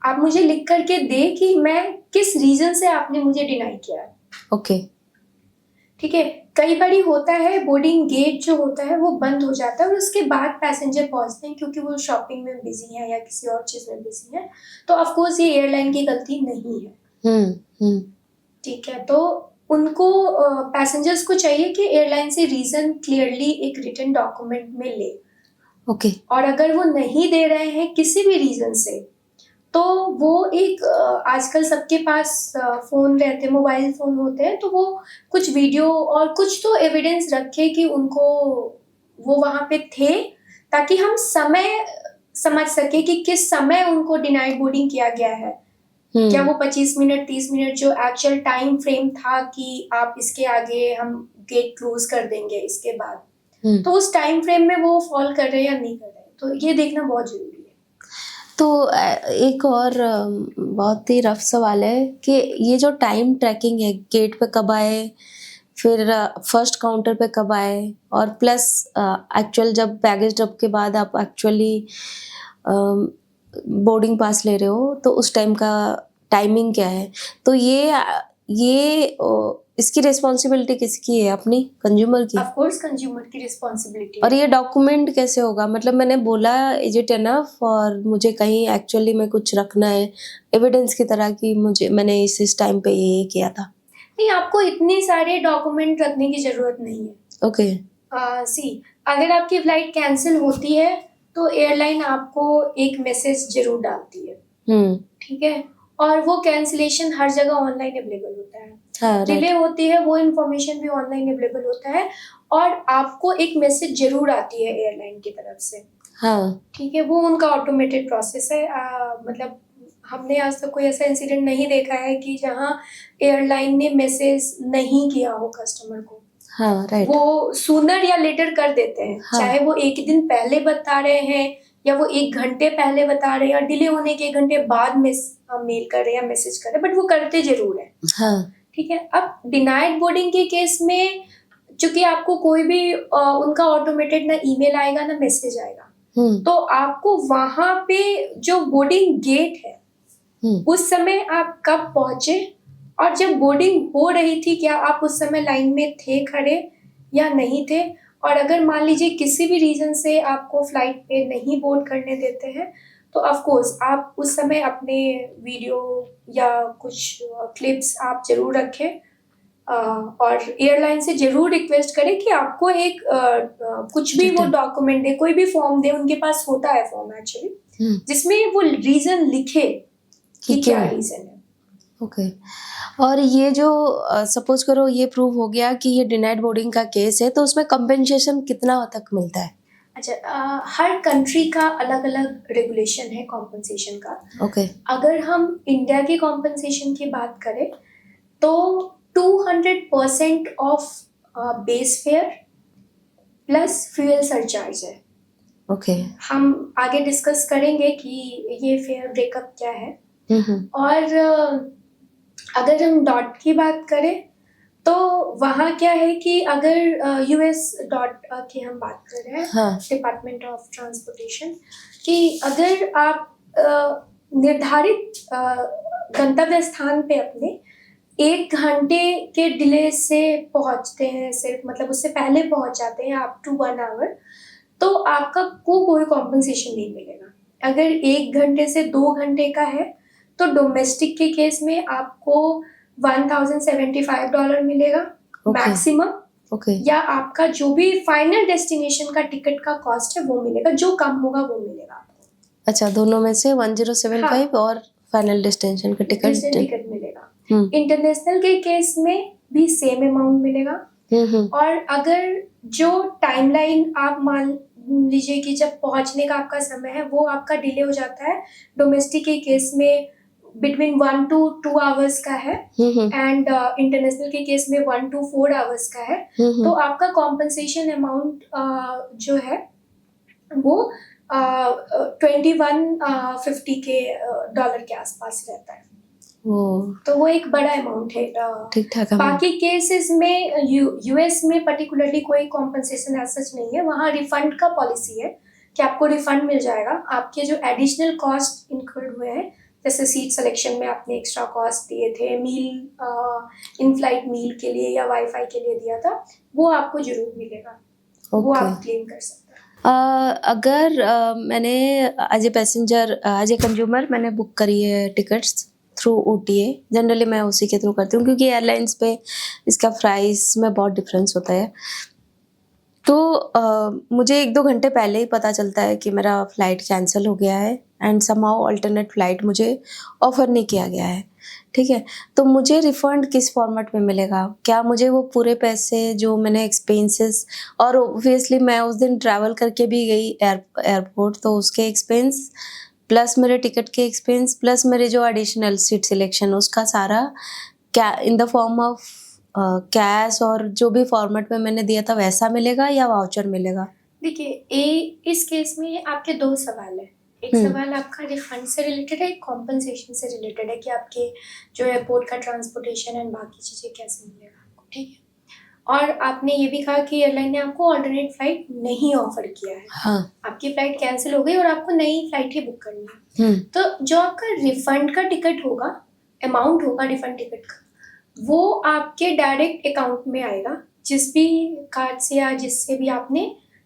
[SPEAKER 2] आप मुझे लिख करके दे कि मैं किस रीज़न से आपने मुझे डिनाई किया है।
[SPEAKER 1] ओके।
[SPEAKER 2] ठीक है। कई बार होता है बोर्डिंग गेट जो होता है वो बंद हो जाता है और उसके बाद पैसेंजर पहुंचते हैं क्योंकि वो शॉपिंग में बिजी है या किसी और चीज में बिजी है। तो ऑफ कोर्स ये एयरलाइन की गलती नहीं है। ठीक है। तो उनको पैसेंजर्स को चाहिए कि एयरलाइन से रीजन क्लियरली एक रिटन डॉक्यूमेंट में ले।
[SPEAKER 1] ओके।
[SPEAKER 2] और अगर वो नहीं दे रहे हैं किसी भी रीजन से तो वो एक आजकल सबके पास फोन रहते हैं, मोबाइल फोन होते हैं, तो वो कुछ वीडियो और कुछ तो एविडेंस रखे कि उनको वो वहां पे थे, ताकि हम समय समझ सके कि किस समय उनको डिनाइड बोर्डिंग किया गया है। क्या वो 25 मिनट 30 मिनट जो एक्चुअल टाइम फ्रेम था कि आप इसके आगे हम गेट क्लोज कर देंगे इसके बाद, तो उस टाइम फ्रेम में वो फॉल कर रहे हैं या नहीं कर रहे, तो ये देखना बहुत जरूरी है।
[SPEAKER 1] तो एक और बहुत ही रफ सवाल है कि ये जो टाइम ट्रैकिंग है, गेट पे कब आए, फिर फर्स्ट काउंटर पे कब आए, और प्लस एक्चुअल जब बैगेज ड्रॉप के बाद आप एक्चुअली बोर्डिंग पास ले रहे हो तो उस टाइम का टाइमिंग क्या है, तो ये इसकी रिस्पॉन्सिबिलिटी किसकी है? अपनी कंज्यूमर की?
[SPEAKER 2] ऑफ कोर्स कंज्यूमर की रिस्पॉन्सिबिलिटी।
[SPEAKER 1] और ये डॉक्यूमेंट कैसे होगा? मतलब मैंने बोला इज इट एनफ, और मुझे कहीं एक्चुअली में कुछ रखना है एविडेंस की तरह कि मैंने इस टाइम पे ये किया था?
[SPEAKER 2] नहीं, आपको इतने सारे डॉक्यूमेंट रखने की जरूरत नहीं है।
[SPEAKER 1] ओके।
[SPEAKER 2] अगर आपकी फ्लाइट कैंसिल होती है तो एयरलाइन आपको एक मैसेज जरूर डालती है। ठीक है। और वो कैंसिलेशन हर जगह ऑनलाइन अवेलेबल होता है।
[SPEAKER 1] हाँ,
[SPEAKER 2] डिले होती है वो इन्फॉर्मेशन भी ऑनलाइन अवेलेबल होता है, और आपको एक मैसेज जरूर आती है एयरलाइन की तरफ से।
[SPEAKER 1] हाँ।
[SPEAKER 2] ठीक है। वो उनका ऑटोमेटेड प्रोसेस है। मतलब हमने आज तक कोई ऐसा इंसिडेंट नहीं देखा है कि जहाँ एयरलाइन ने मैसेज नहीं किया हो कस्टमर को।
[SPEAKER 1] हाँ, राइट।
[SPEAKER 2] वो सूनर या लेटर कर देते हैं।
[SPEAKER 1] हाँ।
[SPEAKER 2] चाहे वो एक दिन पहले बता रहे हैं या वो 1 घंटे पहले बता रहे हैं, या डिले होने के 1 घंटे बाद मेल कर रहे हैं या मैसेज कर रहे हैं, बट वो करते जरूर है।
[SPEAKER 1] हाँ।
[SPEAKER 2] ठीक है। अब डिनाइड बोर्डिंग के केस में चूंकि आपको कोई भी उनका ऑटोमेटेड ना ईमेल आएगा ना मैसेज आएगा, तो आपको वहां पे जो बोर्डिंग गेट है उस समय आप कब पहुंचे और जब बोर्डिंग हो रही थी क्या आप उस समय लाइन में थे खड़े या नहीं थे, और अगर मान लीजिए किसी भी रीजन से आपको फ्लाइट पे नहीं बोर्ड करने देते हैं तो ऑफ कोर्स आप उस समय अपने वीडियो या कुछ क्लिप्स आप जरूर रखें, और एयरलाइन से जरूर रिक्वेस्ट करें कि आपको एक कुछ भी वो डॉक्यूमेंट दे, कोई भी फॉर्म दे, उनके पास होता है फॉर्म एक्चुअली, जिसमें वो रीजन लिखे कि क्या रीजन है।
[SPEAKER 1] ओके। और ये जो सपोज करो ये प्रूव हो गया कि ये डिनाइड बोर्डिंग का केस है, तो उसमें कंपेंसेशन कितना तक मिलता है?
[SPEAKER 2] अच्छा, हर कंट्री का अलग अलग रेगुलेशन है कॉम्पनसेशन का।
[SPEAKER 1] ओके।
[SPEAKER 2] अगर हम इंडिया की कॉम्पनसेशन की बात करें तो 200% of base fare plus fuel surcharge है।
[SPEAKER 1] ओके।
[SPEAKER 2] हम आगे डिस्कस करेंगे कि ये फेयर ब्रेकअप क्या है। और अगर हम डॉट की बात करें तो वहाँ क्या है कि अगर यूएस डॉट की हम बात कर रहे हैं, डिपार्टमेंट ऑफ ट्रांसपोर्टेशन, कि अगर आप निर्धारित गंतव्य स्थान पे अपने 1 घंटे के डिले से पहुंचते हैं, सिर्फ मतलब उससे पहले पहुंच जाते हैं अप टू 1 आवर, तो आपका कोई कॉम्पनसेशन नहीं मिलेगा। अगर 1 घंटे से 2 घंटे का है तो डोमेस्टिक के केस में आपको $1,075 मिलेगा मैक्सिमम। या आपका जो भी फाइनल डेस्टिनेशन का टिकट का कॉस्ट है वो मिलेगा, जो कम होगा वो मिलेगा आपको।
[SPEAKER 1] अच्छा, दोनों में से 1075 और फाइनल डेस्टिनेशन का टिकट
[SPEAKER 2] मिलेगा। इंटरनेशनल के केस में भी सेम अमाउंट मिलेगा। और अगर जो टाइमलाइन आप मान लीजिए कि जब पहुंचने का आपका समय है वो आपका डिले हो जाता है, डोमेस्टिक के केस में बिटवीन 1 to 2 आवर्स का है, एंड इंटरनेशनल के केस में 1 to 4 आवर्स का है, तो आपका कॉम्पनसेशन अमाउंट जो है वो 2150 के डॉलर के आसपास रहता है। तो वो एक बड़ा अमाउंट है।
[SPEAKER 1] ठीक ठाक।
[SPEAKER 2] बाकी केसेस में यूएस में पर्टिकुलरली कोई कॉम्पनसेशन ऐसा सच नहीं है। वहाँ रिफंड का पॉलिसी है कि आपको रिफंड मिल जाएगा, आपके जो एडिशनल कॉस्ट इंक्लूड हुए हैं जैसे सीट सिलेक्शन में आपने एक्स्ट्रा कॉस्ट दिए थे, मील इन फ्लाइट मील के लिए या वाईफाई के लिए दिया था, वो आपको जरूर मिलेगा। वो
[SPEAKER 1] ओके।
[SPEAKER 2] आप क्लेम कर सकते हैं।
[SPEAKER 1] अगर मैंने as a passenger, as a consumer मैंने बुक करी है टिकट्स थ्रू OTA, जनरली मैं उसी के थ्रू करती हूँ क्योंकि एयरलाइंस पे इसका प्राइस में बहुत डिफरेंस होता है। तो मुझे 1-2 घंटे पहले ही पता चलता है कि मेरा फ़्लाइट कैंसल हो गया है एंड समहाउ अल्टरनेट फ़्लाइट मुझे ऑफ़र नहीं किया गया है, ठीक है? तो मुझे रिफ़ंड किस फ़ॉर्मेट में मिलेगा? क्या मुझे वो पूरे पैसे जो मैंने एक्सपेंसेस, और ऑब्वियसली मैं उस दिन ट्रैवल करके भी गई एयरपोर्ट, तो उसके एक्सपेंस प्लस मेरे टिकट के एक्सपेंस प्लस मेरे जो एडिशनल सीट सिलेक्शन, उसका सारा क्या in the form of cash और जो भी फॉर्मेट में मैंने दिया था वैसा मिलेगा या वाउचर मिलेगा?
[SPEAKER 2] देखिए, इस केस में आपके दो सवाल है। एक
[SPEAKER 1] हम्म।
[SPEAKER 2] सवाल आपका रिफंड से रिलेटेड है, एक कॉम्पनसेशन से रिलेटेड है कि आपके जो एयरपोर्ट का ट्रांसपोर्टेशन एंड बाकी चीज़ें कैसे मिलेगा आपको, ठीक है? और आपने ये भी कहा कि एयरलाइन ने आपको अल्टरनेट फ्लाइट नहीं ऑफर किया है।
[SPEAKER 1] हाँ।
[SPEAKER 2] आपकी फ्लाइट कैंसिल हो गई और आपको नई फ्लाइट ही बुक करनी है। तो जो आपका रिफंड का टिकट होगा, अमाउंट होगा रिफंड टिकट का, वो आपके डायरेक्ट अकाउंट में आएगा, जिस भी कार्ड से या जिससे भी आपने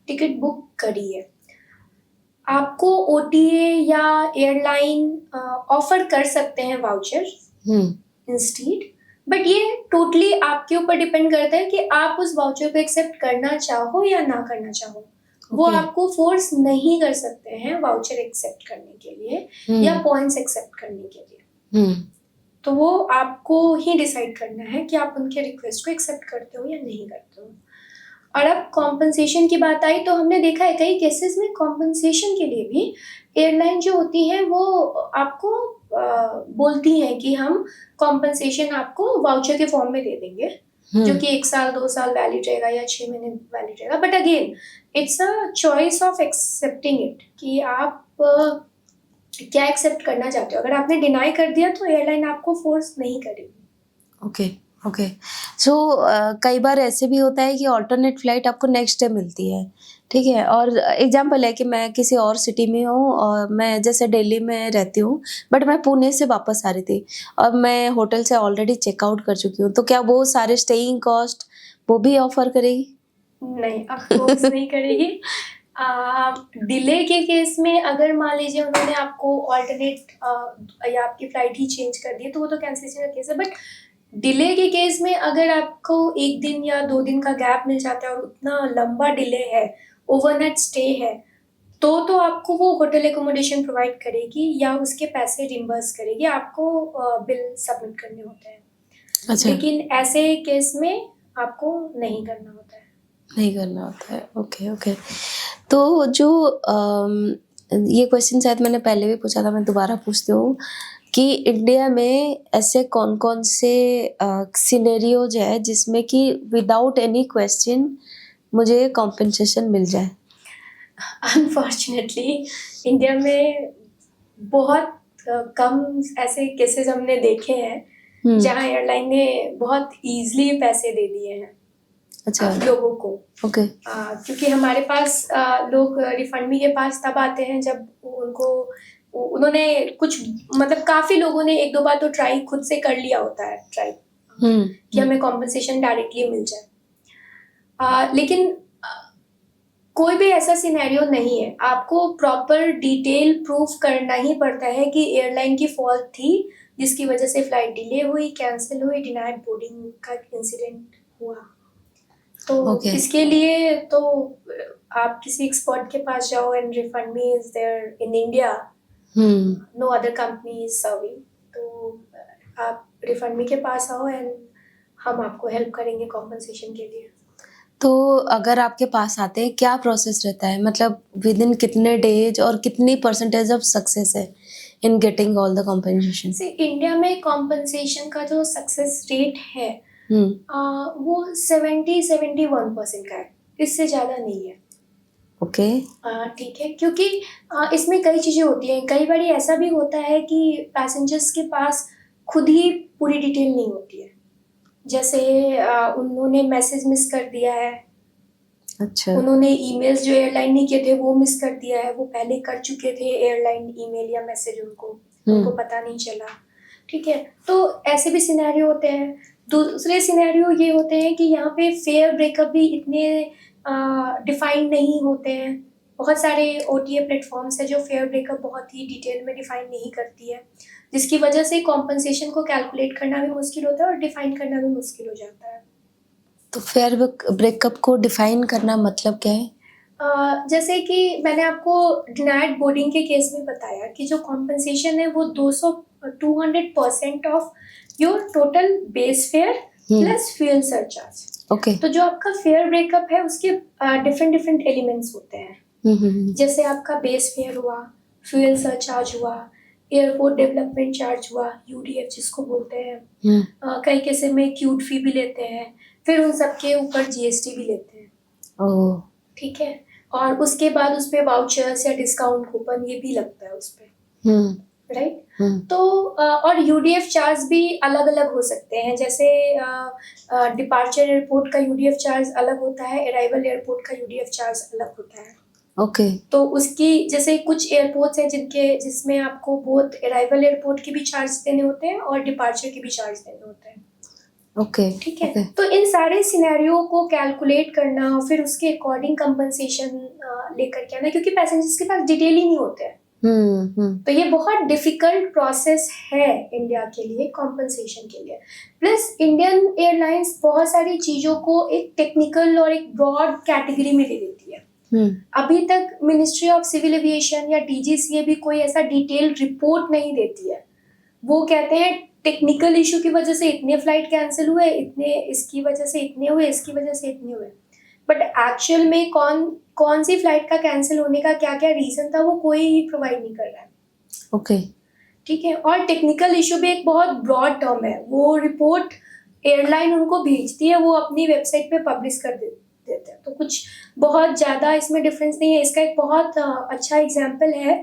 [SPEAKER 2] टिकट बुक करी है। आपको OTA या एयरलाइन ऑफर कर सकते हैं वाउचर इंस्टीड, बट ये टोटली आपके ऊपर डिपेंड करता है कि आप उस वाउचर को एक्सेप्ट करना चाहो या ना करना चाहो। वो
[SPEAKER 1] Okay.
[SPEAKER 2] आपको फोर्स नहीं कर सकते हैं वाउचर एक्सेप्ट करने के लिए या पॉइंट्स एक्सेप्ट करने के लिए। तो वो आपको ही डिसाइड करना है कि आप उनके रिक्वेस्ट को एक्सेप्ट करते हो या नहीं करते हो। और अब कॉम्पनसेशन की बात आई तो हमने देखा है कई केसेस में कॉम्पनसेशन के लिए भी एयरलाइन जो होती हैं वो आपको बोलती हैं कि हम कॉम्पनसेशन आपको वाउचर के फॉर्म में दे देंगे, जो कि 1 साल 2 साल वैलिड रहेगा या 6 महीने वैलिड रहेगा। But again it's a choice of accepting it कि आप क्या एक्सेप्ट करना चाहते हो। अगर आपने डिनाई कर दिया तो एयरलाइन आपको फोर्स नहीं करेगी।
[SPEAKER 1] ओके। ओके। सो कई बार ऐसे भी होता है कि अल्टरनेट फ्लाइट आपको नेक्स्ट डे मिलती है, ठीक है? और एग्जांपल है कि मैं किसी और सिटी में हूँ और मैं जैसे दिल्ली में रहती हूँ, बट मैं पुणे से वापस आ रही थी और मैं होटल से ऑलरेडी चेकआउट कर चुकी हूँ, तो क्या वो सारे स्टेइंग कॉस्ट वो भी ऑफर करेगी?
[SPEAKER 2] नहीं, अफकोर्स नहीं करेगी। डिले के केस में अगर मान लीजिए उन्होंने आपको ऑल्टरनेट या आपकी फ्लाइट ही चेंज कर दी तो वो तो कैंसिलेशन का केस है। बट डिले के केस में अगर आपको 1 दिन या 2 दिन का गैप मिल जाता है और उतना लंबा डिले है, ओवरनाइट स्टे है, तो आपको वो होटल एकोमोडेशन प्रोवाइड करेगी या उसके पैसे रिम्बर्स करेगी। आपको बिल सबमिट करने होते हैं।
[SPEAKER 1] अच्छा।
[SPEAKER 2] लेकिन ऐसे केस में आपको नहीं करना होता है।
[SPEAKER 1] नहीं करना होता है। Okay, okay. तो जो ये क्वेश्चन शायद मैंने पहले भी पूछा था, मैं दोबारा पूछती हूँ कि इंडिया में ऐसे कौन-कौन से सिनेरियोज़ है जिसमें कि विदाउट एनी क्वेश्चन मुझे कॉम्पेंसेशन मिल जाए?
[SPEAKER 2] अनफॉर्चुनेटली इंडिया में बहुत कम ऐसे केसेस हमने देखे हैं जहाँ एयरलाइन ने बहुत इजीली पैसे दे दिए हैं
[SPEAKER 1] अच्छा।
[SPEAKER 2] लोगों को।
[SPEAKER 1] ओके।
[SPEAKER 2] क्योंकि हमारे पास लोग रिफंड के पास तब आते हैं जब उन्होंने कुछ मतलब काफ़ी लोगों ने 1-2 बार तो ट्राई खुद से कर लिया होता है ट्राई कि हमें कॉम्पनसेशन डायरेक्टली मिल जाए। लेकिन कोई भी ऐसा सिनेरियो नहीं है। आपको प्रॉपर डिटेल प्रूफ करना ही पड़ता है कि एयरलाइन की फॉल्ट थी जिसकी वजह से फ्लाइट डिले हुई, कैंसिल हुई, डिनाइड बोर्डिंग का इंसिडेंट हुआ। तो इसके लिए तो आप किसी एक्सपर्ट के पास जाओ and Refund Me is there in India, no other company is serving. तो आप रिफंड मी के पास आओ एंड हम आपको हेल्प करेंगे कॉम्पनसेशन के लिए।
[SPEAKER 1] तो अगर आपके पास आते हैं क्या प्रोसेस रहता है, मतलब विद इन कितने डेज और कितनी परसेंटेज ऑफ सक्सेस है in getting all the compensation?
[SPEAKER 2] India में कॉम्पनसेशन का जो सक्सेस रेट है वो 70-71% का है, इससे ज़्यादा नहीं है।
[SPEAKER 1] ओके।
[SPEAKER 2] ठीक है, क्योंकि इसमें कई चीज़ें होती हैं। कई बार ऐसा भी होता है कि पैसेंजर्स के पास खुद ही पूरी डिटेल नहीं होती है। जैसे उन्होंने मैसेज मिस कर दिया है,
[SPEAKER 1] अच्छा।
[SPEAKER 2] उन्होंने ईमेल्स जो एयरलाइन ने किए थे वो मिस कर दिया है, वो पहले कर चुके थे एयरलाइन ईमेल या मैसेज उनको। उनको पता नहीं चला, ठीक है। तो ऐसे भी सिनेरियो होते हैं। दूसरे सिनेरियो ये होते हैं कि यहाँ पे फेयर ब्रेकअप भी इतने डिफाइन नहीं होते हैं। बहुत सारे OTA प्लेटफॉर्म्स है जो फेयर ब्रेकअप बहुत ही डिटेल में डिफाइन नहीं करती है, जिसकी वजह से कॉम्पनसेशन को कैलकुलेट करना भी मुश्किल होता है और डिफाइन करना भी मुश्किल हो जाता है।
[SPEAKER 1] तो फेयर ब्रेकअप को डिफाइन करना मतलब क्या है?
[SPEAKER 2] जैसे कि मैंने आपको डिनाइड बोर्डिंग के केस में बताया कि जो कॉम्पनसेशन है वो 200% of your total base fare plus fuel surcharge.
[SPEAKER 1] Okay.
[SPEAKER 2] तो जो आपका फेयर ब्रेकअप है उसके डिफरेंट डिफरेंट एलिमेंट्स होते हैं। जैसे आपका बेस फेयर हुआ, फ्यूल सरचार्ज हुआ, एयरपोर्ट डेवलपमेंट चार्ज हुआ, UDF जिसको बोलते हैं। कई केसे में क्यूट फी भी लेते हैं, फिर उन सबके ऊपर GST भी लेते हैं।
[SPEAKER 1] ओह,
[SPEAKER 2] ठीक है। और उसके बाद उस पे वाउचर्स या डिस्काउंट कूपन ये भी लगता है उस पे, राइट। तो और UDF चार्ज भी अलग अलग हो सकते हैं। जैसे डिपार्चर एयरपोर्ट का UDF चार्ज अलग होता है, अराइवल एयरपोर्ट का UDF चार्ज अलग होता है।
[SPEAKER 1] ओके।
[SPEAKER 2] तो उसकी जैसे कुछ एयरपोर्ट्स हैं जिसमें आपको बोथ अराइवल एयरपोर्ट के भी चार्ज देने होते हैं और डिपार्चर के भी चार्ज देने होते हैं।
[SPEAKER 1] ओके,
[SPEAKER 2] ठीक है। तो इन सारे सिनेरियो को कैलकुलेट करना और फिर उसके अकॉर्डिंग कंपनसेशन लेकर के आना, क्योंकि पैसेंजर्स के पास डिटेल ही नहीं होते हैं। तो ये बहुत डिफिकल्ट प्रोसेस है इंडिया के लिए कॉम्पनसेशन के लिए। प्लस इंडियन एयरलाइंस बहुत सारी चीज़ों को एक टेक्निकल और एक ब्रॉड कैटेगरी में ले लेती है। अभी तक मिनिस्ट्री ऑफ सिविल एविएशन या DGCA भी कोई ऐसा डिटेल रिपोर्ट नहीं देती है। वो कहते हैं टेक्निकल इशू की वजह से इतने फ्लाइट कैंसिल हुए, इतने इसकी वजह से इतने हुए, इसकी वजह से इतने हुए, बट एक्चुअल में कौन सी फ्लाइट का कैंसिल होने का क्या क्या रीजन था वो कोई ही प्रोवाइड नहीं कर रहा है।
[SPEAKER 1] ओके,
[SPEAKER 2] ठीक है। और टेक्निकल इशू भी एक बहुत ब्रॉड टर्म है। वो रिपोर्ट एयरलाइन उनको भेजती है, वो अपनी वेबसाइट पे पब्लिश कर देते हैं। तो कुछ बहुत ज़्यादा इसमें डिफरेंस नहीं है। इसका एक बहुत अच्छा एग्जाम्पल है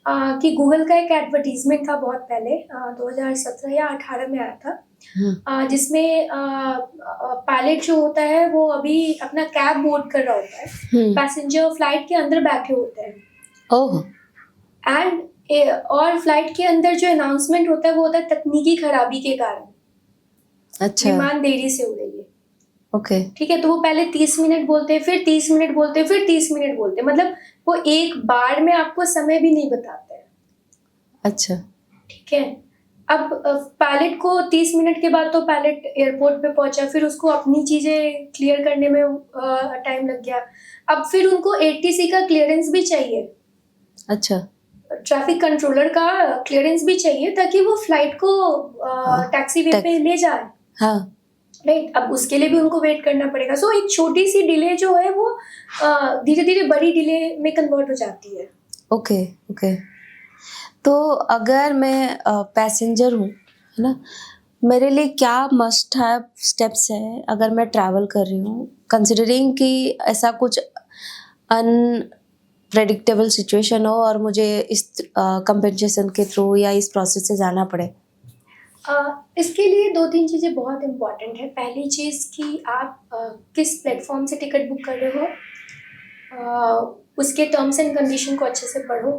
[SPEAKER 2] कि गूगल का एक एडवर्टीजमेंट था बहुत पहले, 2017 या 18 में आया था, जिसमें पायलट जो होता है वो अभी अपना कैब बोर्ड कर रहा होता है, पैसेंजर फ्लाइट के अंदर बैठे होते हैं।
[SPEAKER 1] ओह,
[SPEAKER 2] एंड और फ्लाइट के अंदर जो अनाउंसमेंट होता है वो होता है तकनीकी खराबी के कारण
[SPEAKER 1] अच्छा,
[SPEAKER 2] विमान देरी से उड़ेगी।
[SPEAKER 1] ओके,
[SPEAKER 2] ठीक है। तो वो पहले 30 मिनट बोलते हैं, फिर 30 मिनट बोलते हैं, फिर 30 मिनट बोलते हैं, मतलब वो एक बार में आपको समय भी नहीं बताते हैं।
[SPEAKER 1] अच्छा,
[SPEAKER 2] ठीक है। अब पायलट को 30 मिनट के बाद तो पायलट एयरपोर्ट पे पहुंचा, फिर उसको अपनी चीजें क्लियर करने में टाइम लग गया। अब फिर उनको ATC का क्लियरेंस भी चाहिए,
[SPEAKER 1] अच्छा,
[SPEAKER 2] ट्रैफिक कंट्रोलर का क्लियरेंस भी चाहिए ताकि वो फ्लाइट को टैक्सी वे पे ले जाए।
[SPEAKER 1] हाँ,
[SPEAKER 2] राइट। अब उसके लिए भी उनको वेट करना पड़ेगा। सो एक छोटी सी डिले जो है वो धीरे धीरे बड़ी डिले में कन्वर्ट हो जाती है।
[SPEAKER 1] Okay, okay. तो अगर मैं पैसेंजर हूँ, है ना, मेरे लिए क्या मस्ट हैव स्टेप्स हैं अगर मैं ट्रैवल कर रही हूँ, कंसिडरिंग कि ऐसा कुछ अनप्रेडिक्टेबल सिचुएशन हो और मुझे इस कंपनसेशन के थ्रू या इस प्रोसेस से जाना पड़े?
[SPEAKER 2] इसके लिए 2-3 चीज़ें बहुत इम्पॉर्टेंट है। पहली चीज़ कि आप किस प्लेटफॉर्म से टिकट बुक कर रहे हो, उसके टर्म्स एंड कंडीशन को अच्छे से पढ़ो।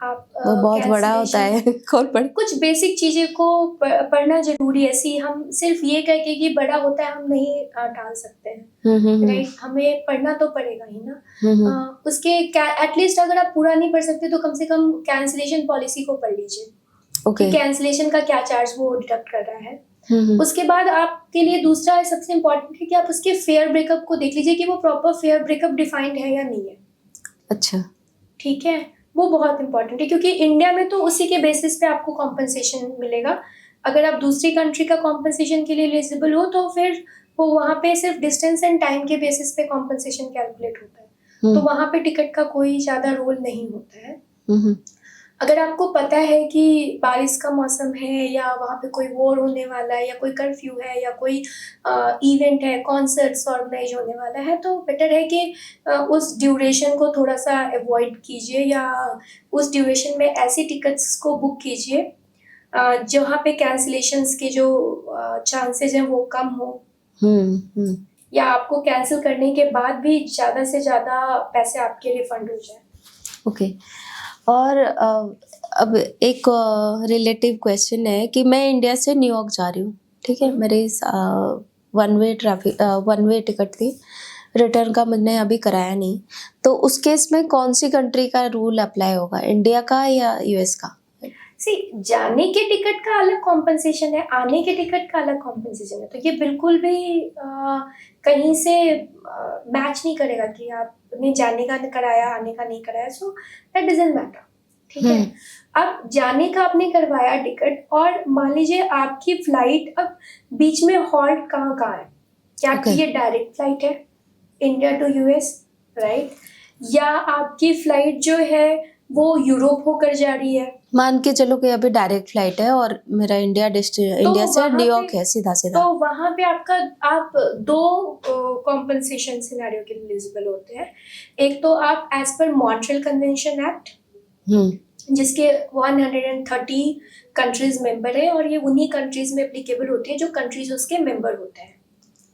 [SPEAKER 2] आप
[SPEAKER 1] वो बहुत बड़ा होता है कौन पढ़े?
[SPEAKER 2] कुछ बेसिक चीज़ें को पढ़ना जरूरी है। हम सिर्फ ये कह के कि बड़ा होता है हम नहीं टाल सकते हैं, राइट। हमें पढ़ना तो पड़ेगा ही ना। उसके एटलीस्ट अगर आप पूरा नहीं पढ़ सकते तो कम से कम कैंसिलेशन पॉलिसी को पढ़ लीजिए।
[SPEAKER 1] ओके,
[SPEAKER 2] कि कैंसिलेशन का क्या चार्ज वो डिडक्ट कर रहा है। उसके बाद आपके लिए दूसरा सबसे इम्पोर्टेंट है कि आप उसके फेयर ब्रेकअप को देख लीजिए कि वो प्रॉपर फेयर ब्रेकअप डिफाइंड है या नहीं है।
[SPEAKER 1] अच्छा,
[SPEAKER 2] ठीक है। वो बहुत इंपॉर्टेंट है क्योंकि इंडिया में तो उसी के बेसिस पे आपको कॉम्पनसेशन मिलेगा। अगर आप दूसरी कंट्री का कॉम्पनसेशन के लिए एलिजिबल हो तो फिर वो वहाँ पे सिर्फ डिस्टेंस एंड टाइम के बेसिस पे कॉम्पनसेशन कैलकुलेट होता है। तो वहाँ पे टिकट का कोई ज़्यादा रोल नहीं होता है। अगर आपको पता है कि बारिश का मौसम है या वहाँ पे कोई वॉर होने वाला है या कोई कर्फ्यू है या कोई इवेंट है, कॉन्सर्ट्स ऑर्गेनाइज होने वाला है, तो बेटर है कि उस ड्यूरेशन को थोड़ा सा अवॉइड कीजिए या उस ड्यूरेशन में ऐसी टिकट्स को बुक कीजिए जहाँ पे कैंसिलेशंस के जो चांसेस हैं वो कम हो, या आपको कैंसिल करने के बाद भी ज़्यादा से ज़्यादा पैसे आपके रिफंड हो जाए।
[SPEAKER 1] ओके। और अब एक रिलेटिव क्वेश्चन है कि मैं इंडिया से न्यूयॉर्क जा रही हूँ, ठीक है? मेरी वन वे टिकट थी, रिटर्न का मैंने अभी कराया नहीं। तो उस केस में कौन सी कंट्री का रूल अप्लाई होगा, इंडिया का या यूएस का?
[SPEAKER 2] सी, जाने के टिकट का अलग कॉम्पनसेशन है, आने के टिकट का अलग कॉम्पनसेशन है, तो ये बिल्कुल भी कहीं से मैच नहीं करेगा कि आपने जाने का कराया, आने का नहीं कराया, सो दैट डजंट मैटर, ठीक है। अब जाने का आपने करवाया टिकट, और मान लीजिए आपकी फ्लाइट अब बीच में हॉल्ट कहाँ कहाँ है, क्या
[SPEAKER 1] Okay.
[SPEAKER 2] ये डायरेक्ट फ्लाइट है इंडिया टू यूएस, राइट, या आपकी फ्लाइट जो है वो यूरोप होकर जा रही है।
[SPEAKER 1] मान के चलो कि अभी डायरेक्ट फ्लाइट है और मेरा इंडिया से
[SPEAKER 2] वहाँ
[SPEAKER 1] न्यूयॉर्क
[SPEAKER 2] पे-
[SPEAKER 1] है सीधा
[SPEAKER 2] तो
[SPEAKER 1] सीधा।
[SPEAKER 2] वहाँ पे आप दो कॉम्पनसेशन सिनेरियो के लिए एलिजिबल होते हैं। एक तो आप as per Montreal convention act, जिसके 130 कंट्रीज मेंबर है, और ये उन्हीं कंट्रीज में एप्लीकेबल होती है जो कंट्रीज उसके मेंबर होते हैं,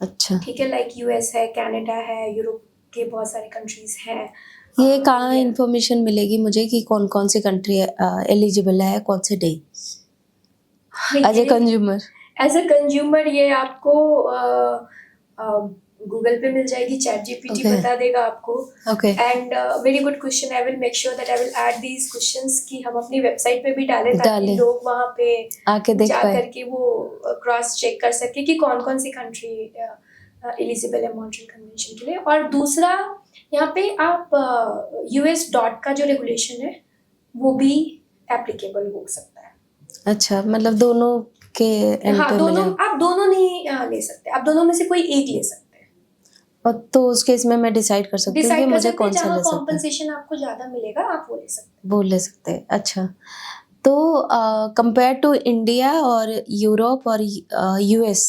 [SPEAKER 1] अच्छा,
[SPEAKER 2] ठीक है, लाइक यूएस है, कनाडा है, यूरोप के बहुत सारे कंट्रीज हैं।
[SPEAKER 1] ये कहाँ इंफॉर्मेशन मिलेगी मुझे कि कौन कौन सी कंट्री एलिजिबल है, कौन से नहीं, as a consumer?
[SPEAKER 2] As a consumer ये आपको गूगल पे मिल जाएगी, चैट जीपीटी
[SPEAKER 1] Okay.
[SPEAKER 2] बता देगा आपको।
[SPEAKER 1] Okay,
[SPEAKER 2] and very good question, I will make sure that I will add these questions कि हम अपनी वेबसाइट पे भी डालें, ताकि
[SPEAKER 1] डालें।
[SPEAKER 2] लोग वहाँ पे
[SPEAKER 1] आके देख
[SPEAKER 2] जा
[SPEAKER 1] पाए।
[SPEAKER 2] करके वो क्रॉस चेक कर सके कि कौन कौन सी कंट्री एलिजिबल है मॉन्ट्रियल कन्वेंशन के लिए। और दूसरा, यहाँ पे आप यूएस डॉट का जो रेगुलेशन है वो भी एप्लीकेबल हो सकता है।
[SPEAKER 1] अच्छा, मतलब दोनों के एंड
[SPEAKER 2] हाँ,
[SPEAKER 1] पे
[SPEAKER 2] दोनों,
[SPEAKER 1] मिलेगा।
[SPEAKER 2] आप दोनों नहीं ले सकते, आप दोनों में से कोई एक ले सकते हैं।
[SPEAKER 1] और तो उस केस में मैं डिसाइड कर सकती हूँ कि
[SPEAKER 2] डिसाइड कर
[SPEAKER 1] मुझे
[SPEAKER 2] सकते हैं,
[SPEAKER 1] कौन सा
[SPEAKER 2] जहाँ
[SPEAKER 1] ले सकता है,
[SPEAKER 2] कॉम्पनसेशन आपको ज्यादा मिलेगा आप वो ले सकते हैं।
[SPEAKER 1] वो ले सकते हैं। अच्छा, तो कंपेयर टू इंडिया और यूरोप और यूएस,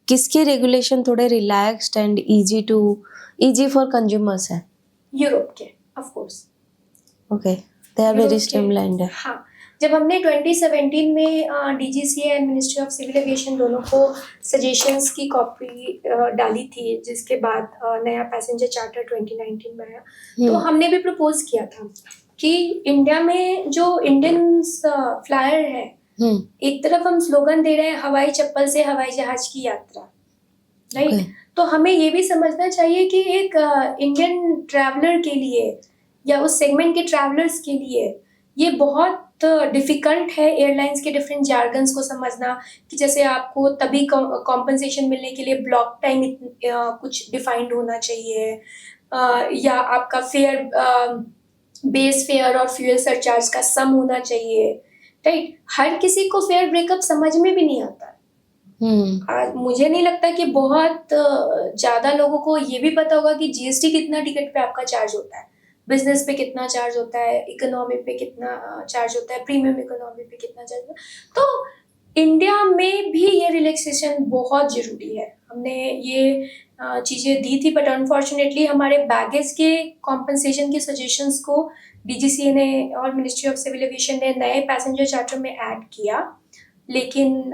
[SPEAKER 1] किसके रेगुलेशन थोड़े relaxed and easy for consumers है?
[SPEAKER 2] यूरोप के, of course.
[SPEAKER 1] Okay, they are very streamlined है।
[SPEAKER 2] हाँ, जब हमने 2017 में DGCA and ministry of civil aviation दोनों को सजेशंस की कॉपी डाली थी, जिसके बाद नया पैसेंजर चार्टर 2019 में आया, तो हमने भी प्रपोज किया था कि इंडिया में जो इंडियन फ्लायर है, एक तरफ हम स्लोगन दे रहे हैं हवाई चप्पल से हवाई जहाज की यात्रा, राइट।
[SPEAKER 1] Okay.
[SPEAKER 2] तो हमें ये भी समझना चाहिए कि एक इंडियन ट्रैवलर के लिए या उस सेगमेंट के ट्रैवलर्स के लिए ये बहुत डिफिकल्ट है एयरलाइंस के डिफरेंट जार्गन्स को समझना, कि जैसे आपको तभी कॉम्पनसेशन मिलने के लिए ब्लॉक टाइम कुछ डिफाइंड होना चाहिए, या आपका फेयर, बेस फेयर और फ्यूल सरचार्ज का सम होना चाहिए, राइट। हर किसी को फेयर ब्रेकअप समझ में भी नहीं आता है। मुझे नहीं लगता कि बहुत ज्यादा लोगों को ये भी पता होगा कि जीएसटी कितना टिकट पे आपका चार्ज होता है, बिजनेस पे कितना चार्ज होता है, इकोनॉमी पे कितना चार्ज होता है, प्रीमियम इकोनॉमी पे कितना चार्ज होता है। तो इंडिया में भी ये रिलैक्सेशन बहुत जरूरी है। हमने ये चीज़ें दी थी, बट अनफॉर्चुनेटली हमारे बैगेज के कॉम्पनसेशन के सजेशंस को डीजीसीए ने और मिनिस्ट्री ऑफ सिविल एविएशन ने नए पैसेंजर चार्टर में ऐड किया, लेकिन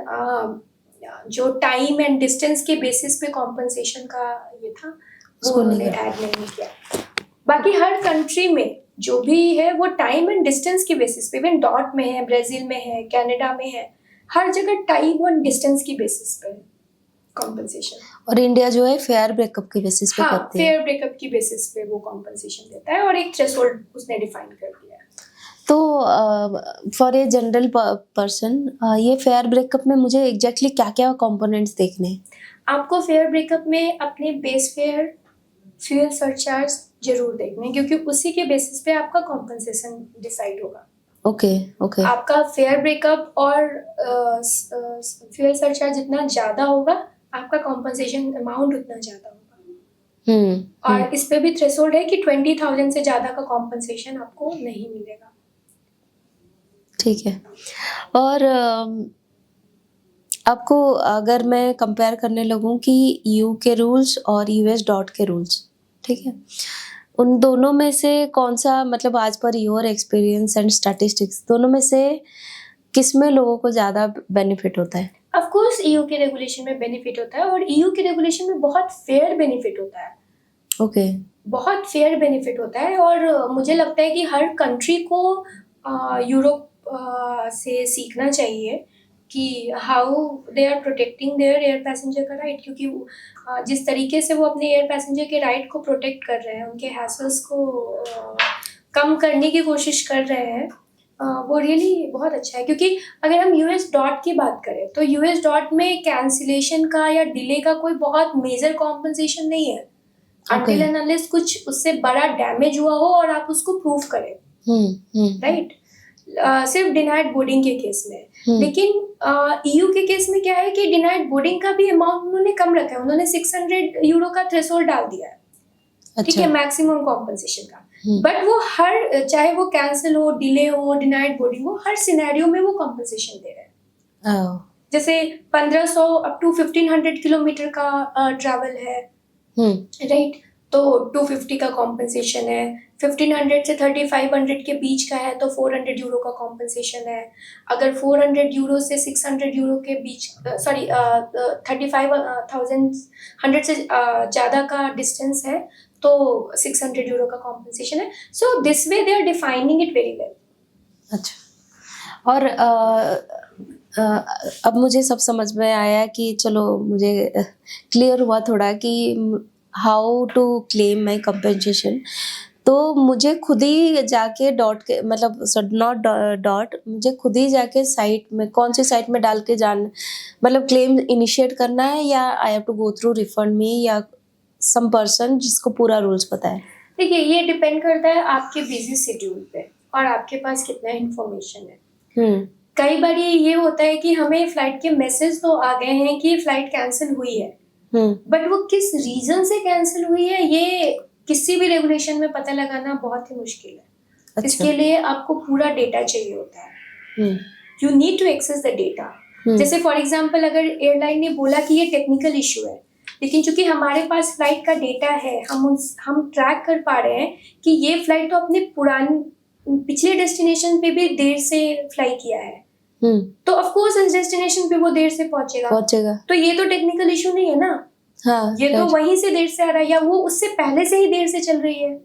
[SPEAKER 2] जो टाइम एंड डिस्टेंस के बेसिस पे कॉम्पनसेशन का ये था वो उन्होंने ऐड नहीं किया। बाकी हर कंट्री में जो भी है वो टाइम एंड डिस्टेंस के बेसिस पे, इवन डॉट में है, ब्राजील में है, कनाडा में है, हर जगह टाइम और डिस्टेंस की बेसिस पे कॉम्पनसेशन।
[SPEAKER 1] और इंडिया जो है फेयर ब्रेकअप के बेसिस पे करती है।
[SPEAKER 2] फेयर ब्रेकअप की बेसिस पे वो कॉम्पनसेशन देता है और एक थ्रेशोल्ड उसने डिफाइन कर दिया है।
[SPEAKER 1] तो फॉर ए जनरल पर्सन ये फेयर ब्रेकअप में मुझे एग्जैक्टली क्या क्या कंपोनेंट्स देखने हैं?
[SPEAKER 2] आपको फेयर ब्रेकअप में अपने बेस फेयर, फ्यूल सरचार्ज जरूर देखने हैं, क्योंकि उसी के बेसिस पे आपका कॉम्पनसेशन डिसाइड होगा।
[SPEAKER 1] ओके।
[SPEAKER 2] आपका फेयर ब्रेकअप और फ्यूल सरचार्ज जितना ज्यादा होगा, आपका कॉम्पनसेशन अमाउंट उतना ज्यादा होगा। और इस पे भी थ्रेशोल्ड है कि 20,000 से ज्यादा का कॉम्पनसेशन आपको नहीं मिलेगा।
[SPEAKER 1] ठीक है। और आपको अगर मैं कंपेयर करने लगूं कि यू के रूल्स और यूएस डॉट के रूल्स, ठीक है, उन दोनों में से कौन सा, मतलब आज per your experience and statistics, दोनों में से किस में लोगों को ज़्यादा बेनिफिट होता है?
[SPEAKER 2] ऑफ कोर्स ईयू के रेगुलेशन में बेनिफिट होता है, और ईयू के रेगुलेशन में बहुत फेयर बेनिफिट होता है।
[SPEAKER 1] ओके।
[SPEAKER 2] बहुत फेयर बेनिफिट होता है, और मुझे लगता है कि हर कंट्री को यूरोप से सीखना चाहिए कि how they are protecting their air passenger का राइट, क्योंकि जिस तरीके से वो अपने एयर पैसेंजर के राइट को प्रोटेक्ट कर रहे हैं, उनके हैसल्स को कम करने की कोशिश कर रहे हैं, वो रियली बहुत अच्छा है। क्योंकि अगर हम यूएस डॉट की बात करें तो यूएस डॉट में कैंसिलेशन का या डिले का कोई बहुत मेजर कॉम्पनसेशन नहीं है, अनटिल एंड अनलेस कुछ उससे बड़ा डैमेज हुआ हो और आप उसको प्रूव करें, राइट। सिर्फ डिनाइड बोर्डिंग के केस में। लेकिन ईयू के केस में क्या है कि डिनाइड बोर्डिंग का भी अमाउंट उन्होंने कम रखा है, उन्होंने 600 यूरो का थ्रेशोल्ड डाल दिया है, ठीक है, मैक्सिमम कॉम्पनसेशन का। बट वो हर, चाहे वो कैंसिल हो, डिले हो, डिनाइड बोर्डिंग हो, हर सिनेरियो में वो कॉम्पनसेशन दे रहे हैं। जैसे 1500 अप टू 1500 किलोमीटर का ट्रैवल है, राइट, तो 250 का कॉम्पनसेशन है। 1500 से 3500 के बीच का है तो 400 यूरो का कॉम्पनसेशन है। अगर 400 यूरो से 600 यूरो के बीच, सॉरी 35,100 से ज़्यादा का डिस्टेंस है तो 600 यूरो का कॉम्पनसेशन है। So this way they are defining it very well.
[SPEAKER 1] अच्छा, और अब मुझे सब समझ में आया कि चलो मुझे क्लियर हुआ थोड़ा कि how to claim my compensation. तो मुझे खुद ही जाके डॉट के, मतलब नॉट डॉट, मुझे खुद ही जाके साइट में, कौन सी साइट में डाल के मतलब क्लेम इनिशिएट करना है, या I have to go through refund me, या सम पर्सन जिसको पूरा रूल्स पता है?
[SPEAKER 2] देखिए, ये डिपेंड करता है आपके बिजी शेड्यूल पे और आपके पास कितना इन्फॉर्मेशन है। कई बार ये होता है कि हमें फ्लाइट के मैसेज तो आ गए हैं कि फ्लाइट कैंसिल हुई है, बट वो किस रीजन से कैंसिल हुई है ये किसी भी रेगुलेशन में पता लगाना बहुत ही मुश्किल है। अच्छा। इसके लिए आपको पूरा डेटा चाहिए होता है, you need to access the data. जैसे फॉर एग्जाम्पल, अगर एयरलाइन ने बोला कि ये टेक्निकल इशू है, लेकिन चूंकि हमारे पास फ्लाइट का डेटा है, हम ट्रैक कर पा रहे हैं कि ये फ्लाइट तो अपने पिछले डेस्टिनेशन पे भी देर से फ्लाई किया है, तो ऑफ कोर्स इस डेस्टिनेशन पे वो देर से पहुंचेगा। तो ये तो टेक्निकल इशू नहीं है ना। हाँ, ये तो वहीं से देर से आ रहा है, या वो उससे पहले से ही देर से चल रही है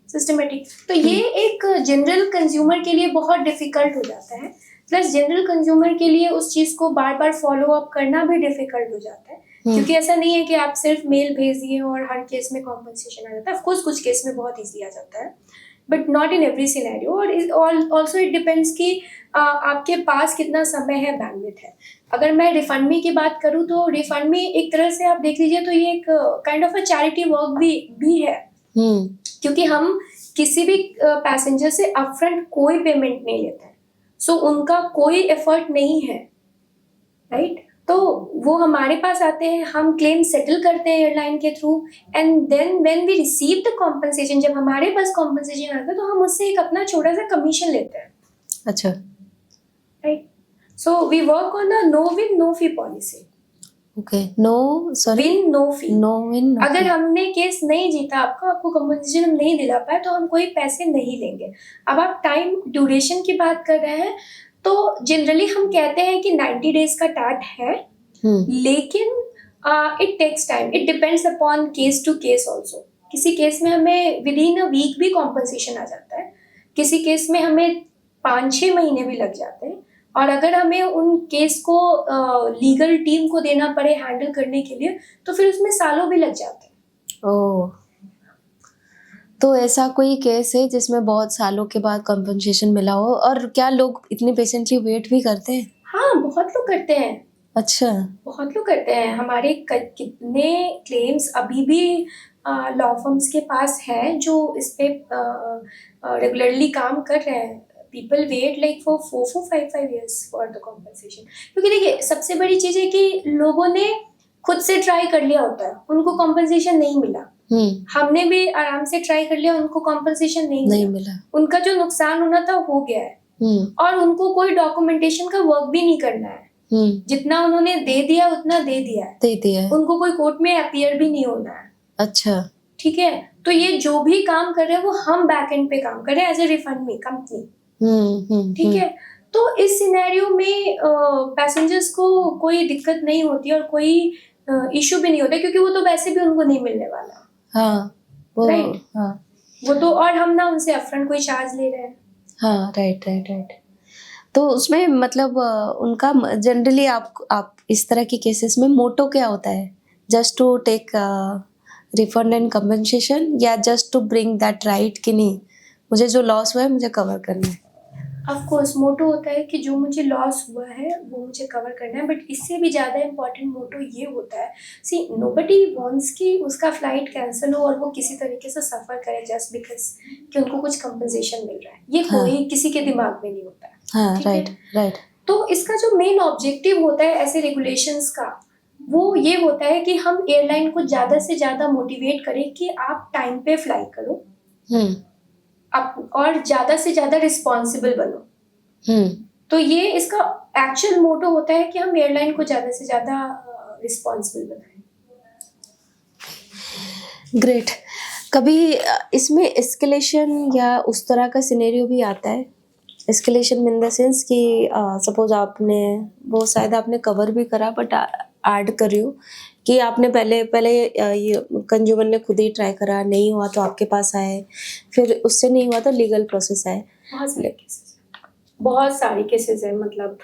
[SPEAKER 2] सिस्टमेटिक। तो ये एक जनरल कंज्यूमर के लिए बहुत डिफिकल्ट हो जाता है, प्लस जनरल कंज्यूमर के लिए उस चीज को बार बार फॉलो अप करना भी डिफिकल्ट हो जाता है। क्योंकि ऐसा नहीं है कि आप सिर्फ मेल भेज दिए और हर केस में कॉम्पनसेशन आ जाता है। ऑफ कोर्स कुछ केस में बहुत इजी आ जाता है, but not in every scenario. और ऑल्सो इट डिपेंड्स कि आपके पास कितना समय है, बैंडविड्थ है। अगर मैं रिफंड की बात करूँ तो रिफंड एक तरह से आप देख लीजिए तो ये एक kind of a charity work भी है, क्योंकि हम किसी भी पैसेंजर से अपफ्रंट कोई पेमेंट नहीं लेते हैं, सो उनका कोई एफर्ट नहीं है, राइट। तो वो हमारे पास आते हैं, हम क्लेम सेटल करते हैं एयरलाइन के थ्रू, and then when we receive the compensation, जब हमारे पास कॉम्पनसेशन आता है तो हम उससे एक अपना छोटा सा कमीशन लेते हैं। अच्छा, right. So we work on the no win no fee policy.
[SPEAKER 1] Okay, win no fee.
[SPEAKER 2] अगर हमने केस नहीं जीता, आपको कॉम्पनसेशन हम नहीं दिला पाए तो हम कोई पैसे नहीं लेंगे। अब आप टाइम ड्यूरेशन की बात कर रहे हैं तो जनरली हम कहते हैं कि 90 डेज का टाट है, लेकिन it takes time, it depends upon case to case also. किसी केस में हमें विद इन अ वीक भी कॉम्पनसेशन आ जाता है, किसी केस में हमें 5-6 महीने भी लग जाते हैं, और अगर हमें उन केस को लीगल टीम को देना पड़े हैंडल करने के लिए तो फिर उसमें सालों भी लग जाते हैं।
[SPEAKER 1] ओह, तो ऐसा कोई केस है जिसमें बहुत सालों के बाद कंपनसेशन मिला हो? और क्या लोग इतनी पेशेंटली वेट भी करते हैं?
[SPEAKER 2] हाँ, बहुत लोग करते हैं।
[SPEAKER 1] अच्छा,
[SPEAKER 2] बहुत लोग करते हैं। हमारे कितने क्लेम्स अभी भी लॉ फर्म्स के पास हैं जो इस पे रेगुलरली काम कर रहे हैं। People wait like for 4-5 years for the compensation. क्योंकि देखिए, सबसे बड़ी चीज़ है कि लोगों ने खुद से ट्राई कर लिया होता है, उनको कॉम्पनसेशन नहीं मिला। हमने भी आराम से ट्राई कर लिया, उनको कॉम्पनसेशन नहीं मिला। उनका जो नुकसान होना था हो गया है, और उनको कोई डॉक्यूमेंटेशन का वर्क भी नहीं करना है। जितना उन्होंने दे दिया उतना दे दिया है। उनको कोई कोर्ट में अपीयर भी नहीं होना है। अच्छा, ठीक है। तो ये जो भी काम कर रहे हैं वो हम बैक एंड पे काम कर रहे हैं as a Refund Me company, ठीक है। तो इस सिनेरियो में पैसेंजर्स को कोई दिक्कत नहीं होती और कोई इशू भी नहीं होता, क्योंकि वो तो वैसे भी उनको नहीं मिलने वाला। हाँ, राइट। हाँ, वो तो, और हम ना उनसे अपफ्रंट कोई चार्ज ले रहे हैं। हाँ, राइट।
[SPEAKER 1] तो उसमें मतलब उनका जनरली आप इस तरह के केसेस में मोटो क्या होता है? Just to take refund and compensation या just to bring that right कि नहीं, मुझे जो लॉस हुआ है मुझे कवर करना है?
[SPEAKER 2] ऑफ कोर्स मोटो होता है कि जो मुझे लॉस हुआ है वो मुझे कवर करना है, बट इससे भी ज़्यादा इम्पोर्टेंट मोटो ये होता है, सी नोबडी वांट्स कि उसका फ्लाइट कैंसिल हो और वो किसी तरीके से सफ़र करे जस्ट बिकॉज कि उनको कुछ कंपनसेशन मिल रहा है। ये
[SPEAKER 1] हाँ।
[SPEAKER 2] कोई किसी के दिमाग में नहीं होता है।
[SPEAKER 1] हाँ,
[SPEAKER 2] ठीक है?
[SPEAKER 1] Right, right.
[SPEAKER 2] तो इसका जो मेन ऑब्जेक्टिव होता है ऐसे रेगुलेशंस का, वो ये होता है कि हम एयरलाइन को ज़्यादा से ज़्यादा मोटिवेट करें कि आप टाइम पे फ्लाई करो
[SPEAKER 1] हुँ,
[SPEAKER 2] आप और ज़्यादा से ज़्यादा रिस्पॉन्सिबल बनो।
[SPEAKER 1] हुँ।
[SPEAKER 2] तो ये इसका एक्चुअल मोटो होता है कि हम एयरलाइन को ज़्यादा से ज़्यादा रिस्पॉन्सिबल बनाएं।
[SPEAKER 1] ग्रेट। कभी इसमें एस्केलेशन या उस तरह का सिनेरियो भी आता है? एस्केलेशन इन द सेंस कि सपोज़ आपने वो शायद आपने कवर भी करा बट ऐड कर रही हूँ कि आपने पहले पहले ये कंज्यूमर ने खुद ही ट्राई करा, नहीं हुआ तो आपके पास आए, फिर उससे नहीं हुआ तो लीगल प्रोसेस आए।
[SPEAKER 2] बहुत सारे केसेस बहुत सारे केसेस हैं, मतलब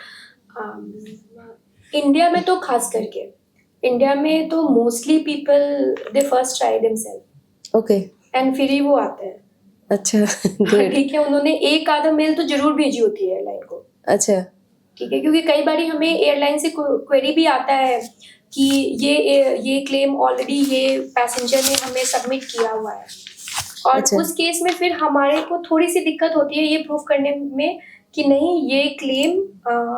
[SPEAKER 2] इंडिया में तो खास करके इंडिया में तो mostly people they first try themselves
[SPEAKER 1] okay,
[SPEAKER 2] and फिर ही वो आते हैं।
[SPEAKER 1] अच्छा ग्रेट।
[SPEAKER 2] ठीक है, उन्होंने एक आधा मेल तो जरूर भेजी होती है एयरलाइन को।
[SPEAKER 1] अच्छा,
[SPEAKER 2] ठीक है, क्योंकि कई बारी हमें एयरलाइन से क्वेरी भी आता है कि ये क्लेम ऑलरेडी ये पैसेंजर ने हमें सबमिट किया हुआ है, और
[SPEAKER 1] अच्छा।
[SPEAKER 2] उस केस में फिर हमारे को थोड़ी सी दिक्कत होती है ये प्रूफ करने में कि नहीं ये क्लेम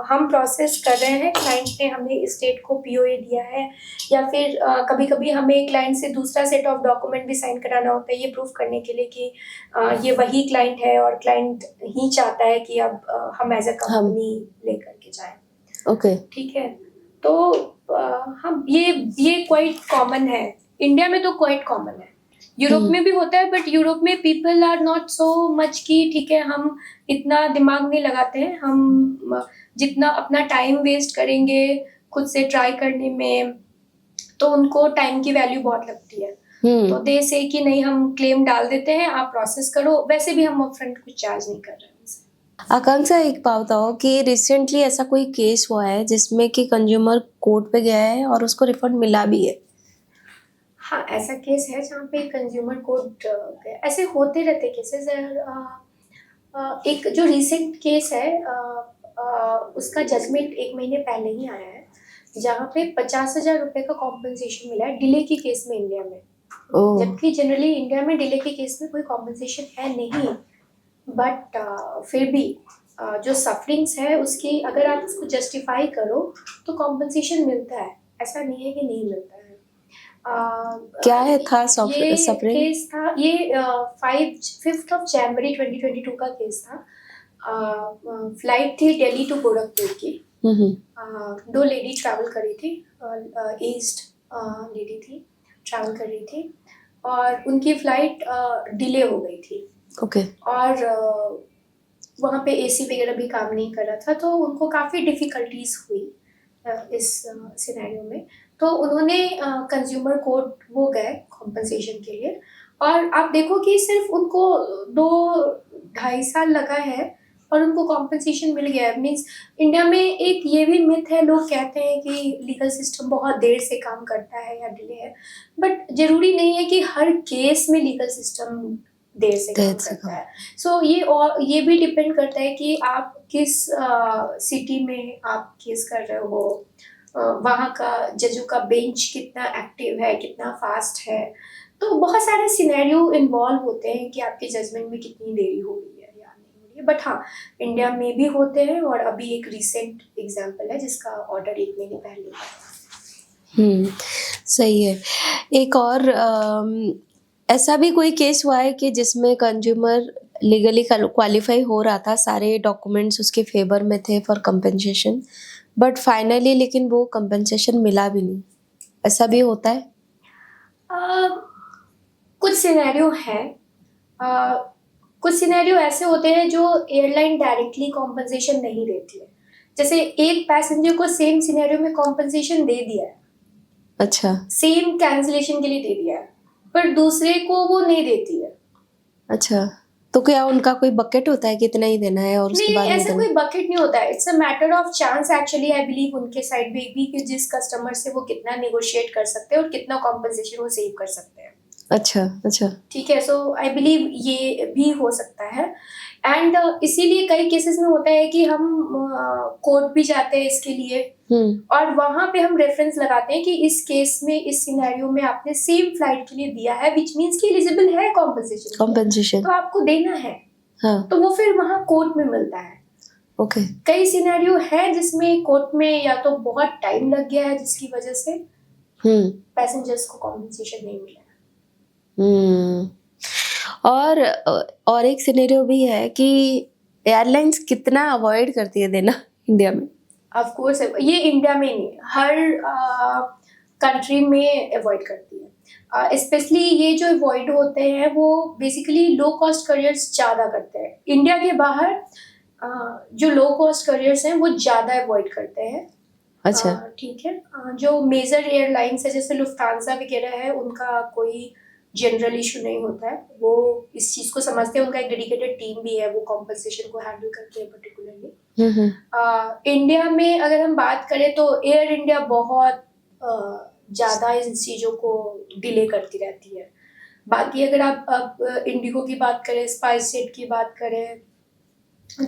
[SPEAKER 2] हम प्रोसेस कर रहे हैं, क्लाइंट ने हमें इस डेट को पीओए दिया है, या फिर कभी कभी हमें क्लाइंट से दूसरा सेट ऑफ डॉक्यूमेंट भी साइन कराना होता है ये प्रूफ करने के लिए कि ये वही क्लाइंट है और क्लाइंट ही चाहता है कि अब हम एज अ कंपनी लेकर के जाएं।
[SPEAKER 1] ओके,
[SPEAKER 2] ठीक है, तो हम ये क्वाइट कॉमन है, इंडिया में तो क्वाइट कॉमन है, यूरोप में भी होता है, बट यूरोप में people are not so much कि ठीक है हम इतना दिमाग नहीं लगाते हैं, हम जितना अपना टाइम वेस्ट करेंगे खुद से ट्राई करने में तो उनको टाइम की वैल्यू बहुत लगती है। तो दे से कि नहीं हम क्लेम डाल देते हैं, आप प्रोसेस करो, वैसे भी हम अपफ्रंट कुछ चार्ज नहीं कर रहे हैं उनसे।
[SPEAKER 1] आकांक्षा एक बात बताओ कि रिसेंटली ऐसा कोई केस हुआ है जिसमें कि कंज्यूमर कोर्ट पे गया है और उसको रिफंड मिला भी है?
[SPEAKER 2] हाँ, ऐसा केस है जहाँ पे कंज्यूमर कोर्ट गया, ऐसे होते रहते केसेस है। एक जो रिसेंट केस है उसका जजमेंट 1 महीने पहले ही आया है, जहाँ पे 50,000 रुपये का कॉम्पनसेशन मिला है डिले के केस में इंडिया में।
[SPEAKER 1] ओह!
[SPEAKER 2] जबकि जनरली इंडिया में डिले के केस में कोई कॉम्पनसेशन है नहीं, बट फिर भी जो सफरिंग्स है उसकी अगर आप उसको जस्टिफाई करो तो कॉम्पनसेशन मिलता है, ऐसा नहीं है कि नहीं मिलता है।
[SPEAKER 1] क्या है था
[SPEAKER 2] ये
[SPEAKER 1] सफरिंग?
[SPEAKER 2] केस था, ये 5th ऑफ जनवरी 2022 का केस था। फ्लाइट थी दिल्ली टू गोरखपुर की। दो लेडी ट्रैवल कर रही थी, एज्ड लेडी थी, ट्रैवल कर रही थी और उनकी फ्लाइट डिले हो गई थी।
[SPEAKER 1] ओके,
[SPEAKER 2] और वहाँ पे एसी वगैरह भी काम नहीं कर रहा था, तो उनको काफ़ी डिफ़िकल्टीज हुई इस सिनेरियो में। तो उन्होंने कंज्यूमर कोर्ट वो गए कॉम्पनसेशन के लिए, और आप देखो कि सिर्फ उनको 2-2.5 साल लगा है और उनको कॉम्पनसेशन मिल गया है। मीन्स इंडिया में एक ये भी मिथ है, लोग कहते हैं कि लीगल सिस्टम बहुत देर से काम करता है या डिले है, बट ज़रूरी नहीं है कि हर केस में लीगल सिस्टम देर से काम करता है। सो ये भी डिपेंड करता है कि आप किस सिटी में आप केस कर रहे हो, वहाँ का जजों का बेंच कितना एक्टिव है, कितना फास्ट है, तो बहुत सारे सिनेरियो इन्वॉल्व होते हैं कि आपके जजमेंट में कितनी देरी हो रही है या नहीं हो रही है। बट हाँ, इंडिया में भी होते हैं और अभी एक रिसेंट एग्जाम्पल है जिसका ऑर्डर 1 महीने पहले आया।
[SPEAKER 1] सही है। एक और ऐसा भी कोई केस हुआ है कि जिसमें कंज्यूमर लीगली क्वालिफाई हो रहा था, सारे डॉक्यूमेंट्स उसके फेवर में थे फॉर कंपनसेशन, बट फाइनली लेकिन वो कंपनसेशन मिला भी नहीं, ऐसा भी होता है?
[SPEAKER 2] कुछ सिनेरियो है, कुछ सिनेरियो ऐसे होते हैं जो एयरलाइन डायरेक्टली कॉम्पनसेशन नहीं देती है। जैसे एक पैसेंजर को सेम सिनेरियो में कॉम्पनसेशन दे दिया है,
[SPEAKER 1] अच्छा,
[SPEAKER 2] सेम कैंसिलेशन के लिए दे दिया है, पर दूसरे को वो नहीं देती है।
[SPEAKER 1] अच्छा, तो क्या उनका कोई बकेट होता है कितना ही देना है और उसके
[SPEAKER 2] नहीं,
[SPEAKER 1] बाद नहीं
[SPEAKER 2] ऐसा
[SPEAKER 1] देना?
[SPEAKER 2] कोई बकेट नहीं होता है, it's a matter of chance actually, I believe उनके साइड में भी, कि जिस कस्टमर से वो कितना नेगोशिएट कर सकते हैं और कितना कॉम्पनसेशन वो सेव कर सकते हैं।
[SPEAKER 1] अच्छा अच्छा।
[SPEAKER 2] ठीक है, सो आई बिलीव ये भी हो सकता है। एंड इसीलिए कई केसेस में होता है कि हम कोर्ट भी जाते हैं इसके लिए, और वहां पे हम रेफरेंस लगाते हैं कि इस केस में, इस सिनेरियो में आपने सेम फ्लाइट के लिए दिया है, विच मीन्स कि एलिजिबल है कॉम्पनसेशन, तो आपको देना है।
[SPEAKER 1] हाँ।
[SPEAKER 2] तो वो फिर वहां कोर्ट में मिलता है।
[SPEAKER 1] ओके।
[SPEAKER 2] कई सिनेरियो है जिसमें कोर्ट में या तो बहुत टाइम लग गया है जिसकी वजह से पैसेंजर्स को कॉम्पनसेशन नहीं मिला है।
[SPEAKER 1] और एक सिनेरियो भी है कि एयरलाइंस कितना अवॉइड करती है देना इंडिया में।
[SPEAKER 2] ऑफ कोर्स ये इंडिया में नहीं, हर कंट्री में अवॉइड करती है। स्पेशली ये जो अवॉइड होते हैं वो बेसिकली लो कॉस्ट करियर्स ज़्यादा करते हैं। इंडिया के बाहर जो लो कॉस्ट करियर्स हैं वो ज़्यादा अवॉइड करते हैं।
[SPEAKER 1] अच्छा।
[SPEAKER 2] ठीक है। जो मेजर एयरलाइंस है जैसे लुफ्तांसा वगैरह है, उनका कोई जनरल इशू नहीं होता है, वो इस चीज़ को समझते हैं, उनका एक डेडिकेटेड टीम भी है, वो कॉम्पनसेशन को हैंडल करते हैं पर्टिकुलरली। इंडिया में अगर हम बात करें तो एयर इंडिया बहुत ज़्यादा इन चीज़ों को डिले करती रहती है। बाकी अगर आप इंडिगो की बात करें, स्पाइस जेट की बात करें,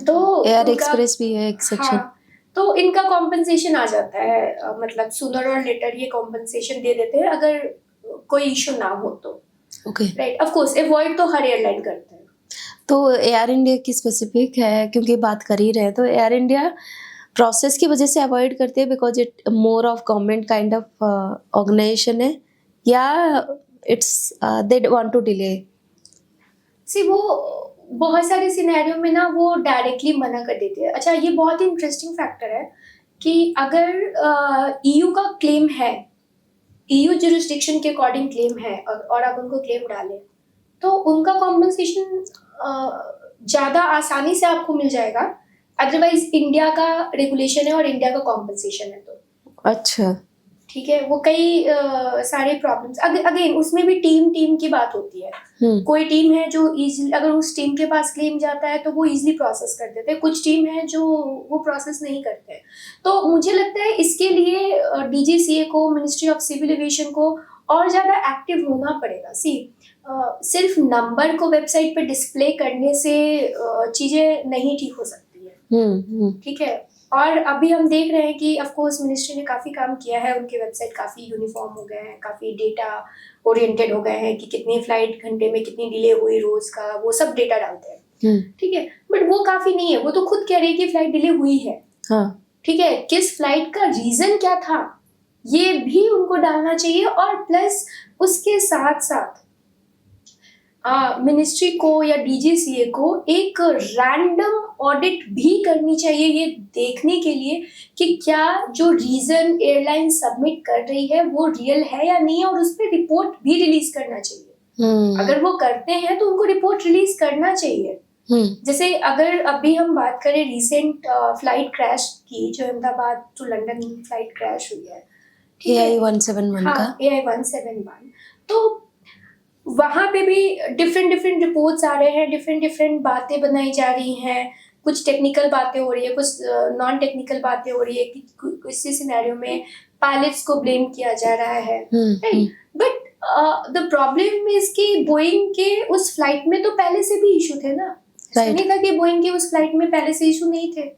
[SPEAKER 2] तो
[SPEAKER 1] एयर एक्सप्रेस भी है एक सेक्शन।
[SPEAKER 2] हाँ, तो इनका कॉम्पनसेशन आ जाता है, मतलब सूनर और लेटर ये कॉम्पनसेशन दे देते हैं अगर कोई इशू ना हो तो।
[SPEAKER 1] Okay.
[SPEAKER 2] Right, of course avoid तो हर एयरलाइन करते हैं।
[SPEAKER 1] तो एयर इंडिया की स्पेसिफिक है क्योंकि बात कर ही रहे हैं, तो एयर इंडिया प्रोसेस की वजह से अवॉइड करते हैं because it more of government kind of organisation है, या it's they want to delay?
[SPEAKER 2] See वो बहुत सारे सिनेरियो में ना वो डायरेक्टली मना कर देते हैं। अच्छा, ये बहुत ही इंटरेस्टिंग फैक्टर है कि अगर ईयू का क्लेम है, ईयू जुरिस्डिक्शन के अकॉर्डिंग क्लेम है, और आप उनको क्लेम डालें तो उनका कॉम्पनसेशन ज़्यादा आसानी से आपको मिल जाएगा। अदरवाइज इंडिया का रेगुलेशन है और इंडिया का कॉम्पनसेशन है तो।
[SPEAKER 1] अच्छा।
[SPEAKER 2] ठीक है, वो कई सारे प्रॉब्लम्स अगेन उसमें भी टीम की बात होती है। कोई टीम है जो इजीली, अगर उस टीम के पास क्लेम जाता है तो वो इजीली प्रोसेस कर देते हैं, कुछ टीम है जो वो प्रोसेस नहीं करते हैं। तो मुझे लगता है इसके लिए डीजीसीए को, मिनिस्ट्री ऑफ सिविल एविएशन को और ज़्यादा एक्टिव होना पड़ेगा। सिर्फ नंबर को वेबसाइट पे डिस्प्ले करने से चीज़ें नहीं ठीक हो सकती है। ठीक है, और अभी हम देख रहे हैं कि ऑफ कोर्स मिनिस्ट्री ने काफ़ी काम किया है, उनके वेबसाइट काफ़ी यूनिफॉर्म हो गए हैं, काफ़ी डेटा ओरिएंटेड हो गए हैं कि कितनी फ्लाइट घंटे में कितनी डिले हुई रोज़ का, वो सब डेटा डालते हैं। ठीक है, बट वो काफ़ी नहीं है। वो तो खुद कह रही है कि फ्लाइट डिले हुई है। ठीक है, किस फ्लाइट का रीज़न क्या था ये भी उनको डालना चाहिए, और प्लस उसके साथ साथ मिनिस्ट्री को या डीजीसीए को एक रैंडम ऑडिट भी करनी चाहिए ये देखने के लिए कि क्या जो रीजन एयरलाइन सबमिट कर रही है वो रियल है या नहीं है, और उस पर रिपोर्ट भी रिलीज करना चाहिए। अगर वो करते हैं तो उनको रिपोर्ट रिलीज करना चाहिए। जैसे अगर अभी हम बात करें रिसेंट फ्लाइट क्रैश की, जो Ahmedabad to London flight crash हुई है,
[SPEAKER 1] AI-171 का।
[SPEAKER 2] हाँ, AI-171, तो वहाँ पे भी डिफरेंट रिपोर्ट्स आ रहे हैं, डिफरेंट बातें बनाई जा रही हैं, कुछ टेक्निकल बातें हो रही है, कुछ नॉन टेक्निकल बातें हो रही है कि किसी सिनेरियो में पायलट्स को ब्लेम किया जा रहा है। बट द प्रॉब्लम इज कि बोइंग के उस फ्लाइट में तो पहले से भी इशू थे ना। नहीं था कि बोइंग के उस फ्लाइट में पहले से इशू नहीं थे।